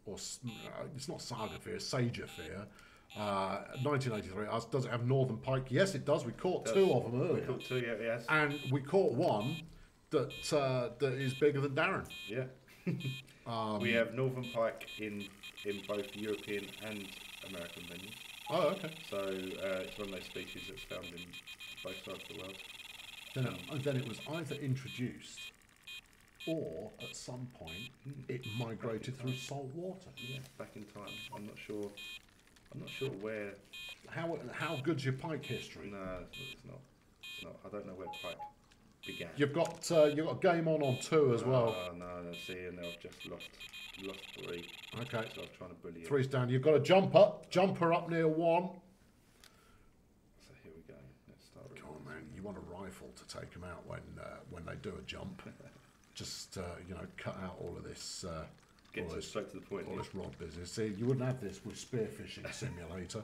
or it's not Saga Fear, Sager Fear. 1983. Does it have Northern Pike? Yes, it does. We caught 2 of them earlier. We caught 2, yes. And we caught one that is bigger than Darren. Yeah. We have Northern Pike in both European and American venues. Oh, okay. So it's one of those species that's found in both sides of the world. Then it was either introduced or at some point it migrated through salt water. Yeah, back in time. I'm not sure where how good's your pike history? No, it's not. It's not. I don't know where Pike began. You've got game on 2 as well. No, see, and I've just lost 3. Okay. So I'm trying to bully you. 3's down. You've got a jumper up near 1. So here we go. Let's start. Come on, man! You want a rifle to take them out when they do a jump. Just cut out all of this. Straight to the point. All this rod business. See, you wouldn't have this with Spearfishing Simulator.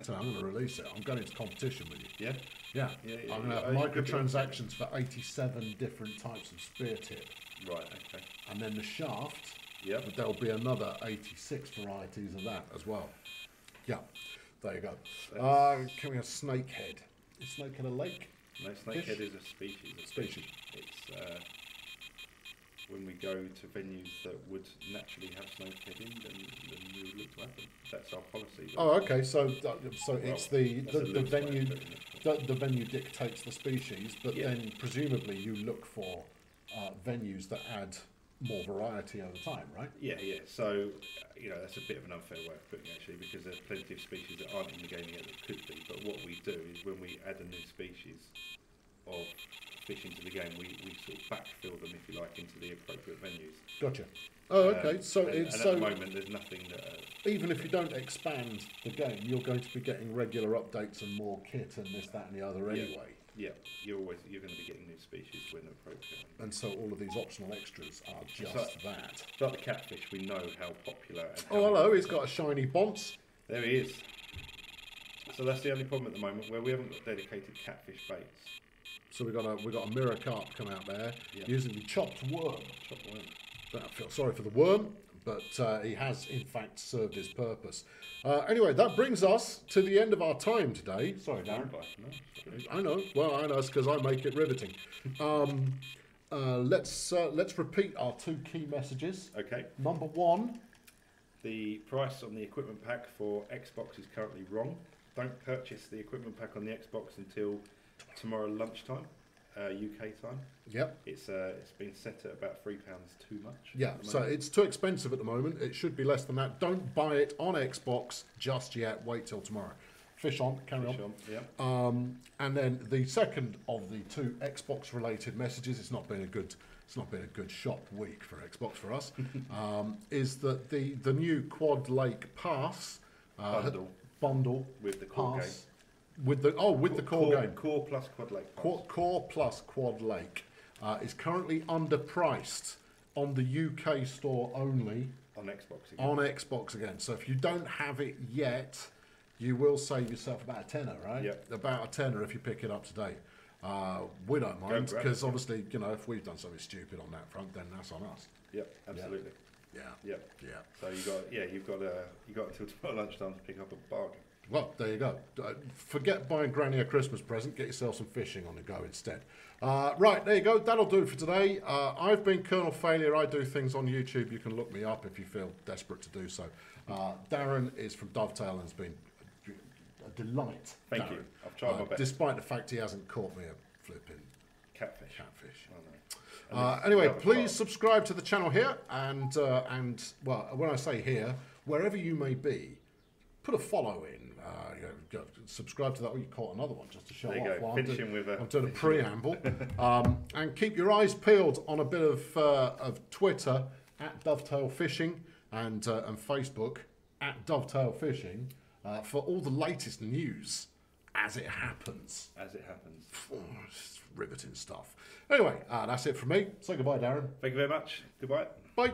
So I'm going to release it. I'm going into competition with you. Yeah? Yeah. I'm going to have microtransactions for 87 different types of spear tip. Right, okay. And then the shaft, Yep. there'll be another 86 varieties of that as well. Yeah, there you go. Can we have snakehead? Is snakehead a lake? No, snakehead is a species. Species. It's when we go to venues that would naturally have snakehead in, then we would look to have them. That's our policy. Oh, okay. So it's the venue. The venue dictates the species, but then presumably you look for venues that add more variety over time, right? Yeah. So that's a bit of an unfair way of putting it, actually, because there's plenty of species that aren't in the game yet that could be. But what we do is when we add a new species of fish into the game, we sort of backfill them, if you like, into the appropriate venues. Gotcha. Oh, okay. So and at the moment, there's nothing that. Even if you don't expand the game, you're going to be getting regular updates and more kit and this, that, and the other anyway. Yeah, you're going to be getting new species when appropriate. And so all of these optional extras are just that. Like the catfish, we know how popular. And Oh, hello! He's got a shiny bonce. There he is. So that's the only problem at the moment, where we haven't got dedicated catfish baits. So we've got a mirror carp come out there using the chopped worm. I feel sorry for the worm, but he has in fact served his purpose. Anyway, that brings us to the end of our time today. Sorry, Darren. I know. Well, I know it's because I make it riveting. Let's repeat our 2 key messages. Okay. Number 1. The price on the equipment pack for Xbox is currently wrong. Don't purchase the equipment pack on the Xbox until tomorrow lunchtime, UK time. Yep. It's been set at about £3 too much. Yeah, so it's too expensive at the moment. It should be less than that. Don't buy it on Xbox just yet. Wait till tomorrow. Fish on, carry on. Yeah. And then the second of the 2 Xbox-related messages, it's not been a good shop week for Xbox for us, is that the new Quad Lake Pass bundle with the core game. With the core game. Core plus Quad Lake Pass. Core plus Quad Lake is currently underpriced on the UK store only. On Xbox again. On Xbox again. So if you don't have it yet, you will save yourself about a tenner, right? Yep. About a tenner if you pick it up today. We don't mind because obviously, if we've done something stupid on that front, then that's on us. Yep, absolutely. Yeah. So you've got until tomorrow lunchtime to pick up a bargain. Well, there you go. Forget buying Granny a Christmas present. Get yourself some fishing on the go instead. Right, there you go. That'll do it for today. I've been Colonel Failure. I do things on YouTube. You can look me up if you feel desperate to do so. Darren is from Dovetail and has been a delight. Thank you. I've tried my best. Despite the fact he hasn't caught me a flipping catfish. Oh, no. Anyway, please subscribe to the channel here and well, when I say here, wherever you may be, put a follow in. Subscribe to that, or you caught another one just to show off. While I'm doing a preamble. And keep your eyes peeled on a bit of Twitter at Dovetail Fishing and Facebook at Dovetail Fishing for all the latest news as it happens. It's riveting stuff. Anyway, that's it from me. Say goodbye, Darren. Thank you very much. Goodbye. Bye.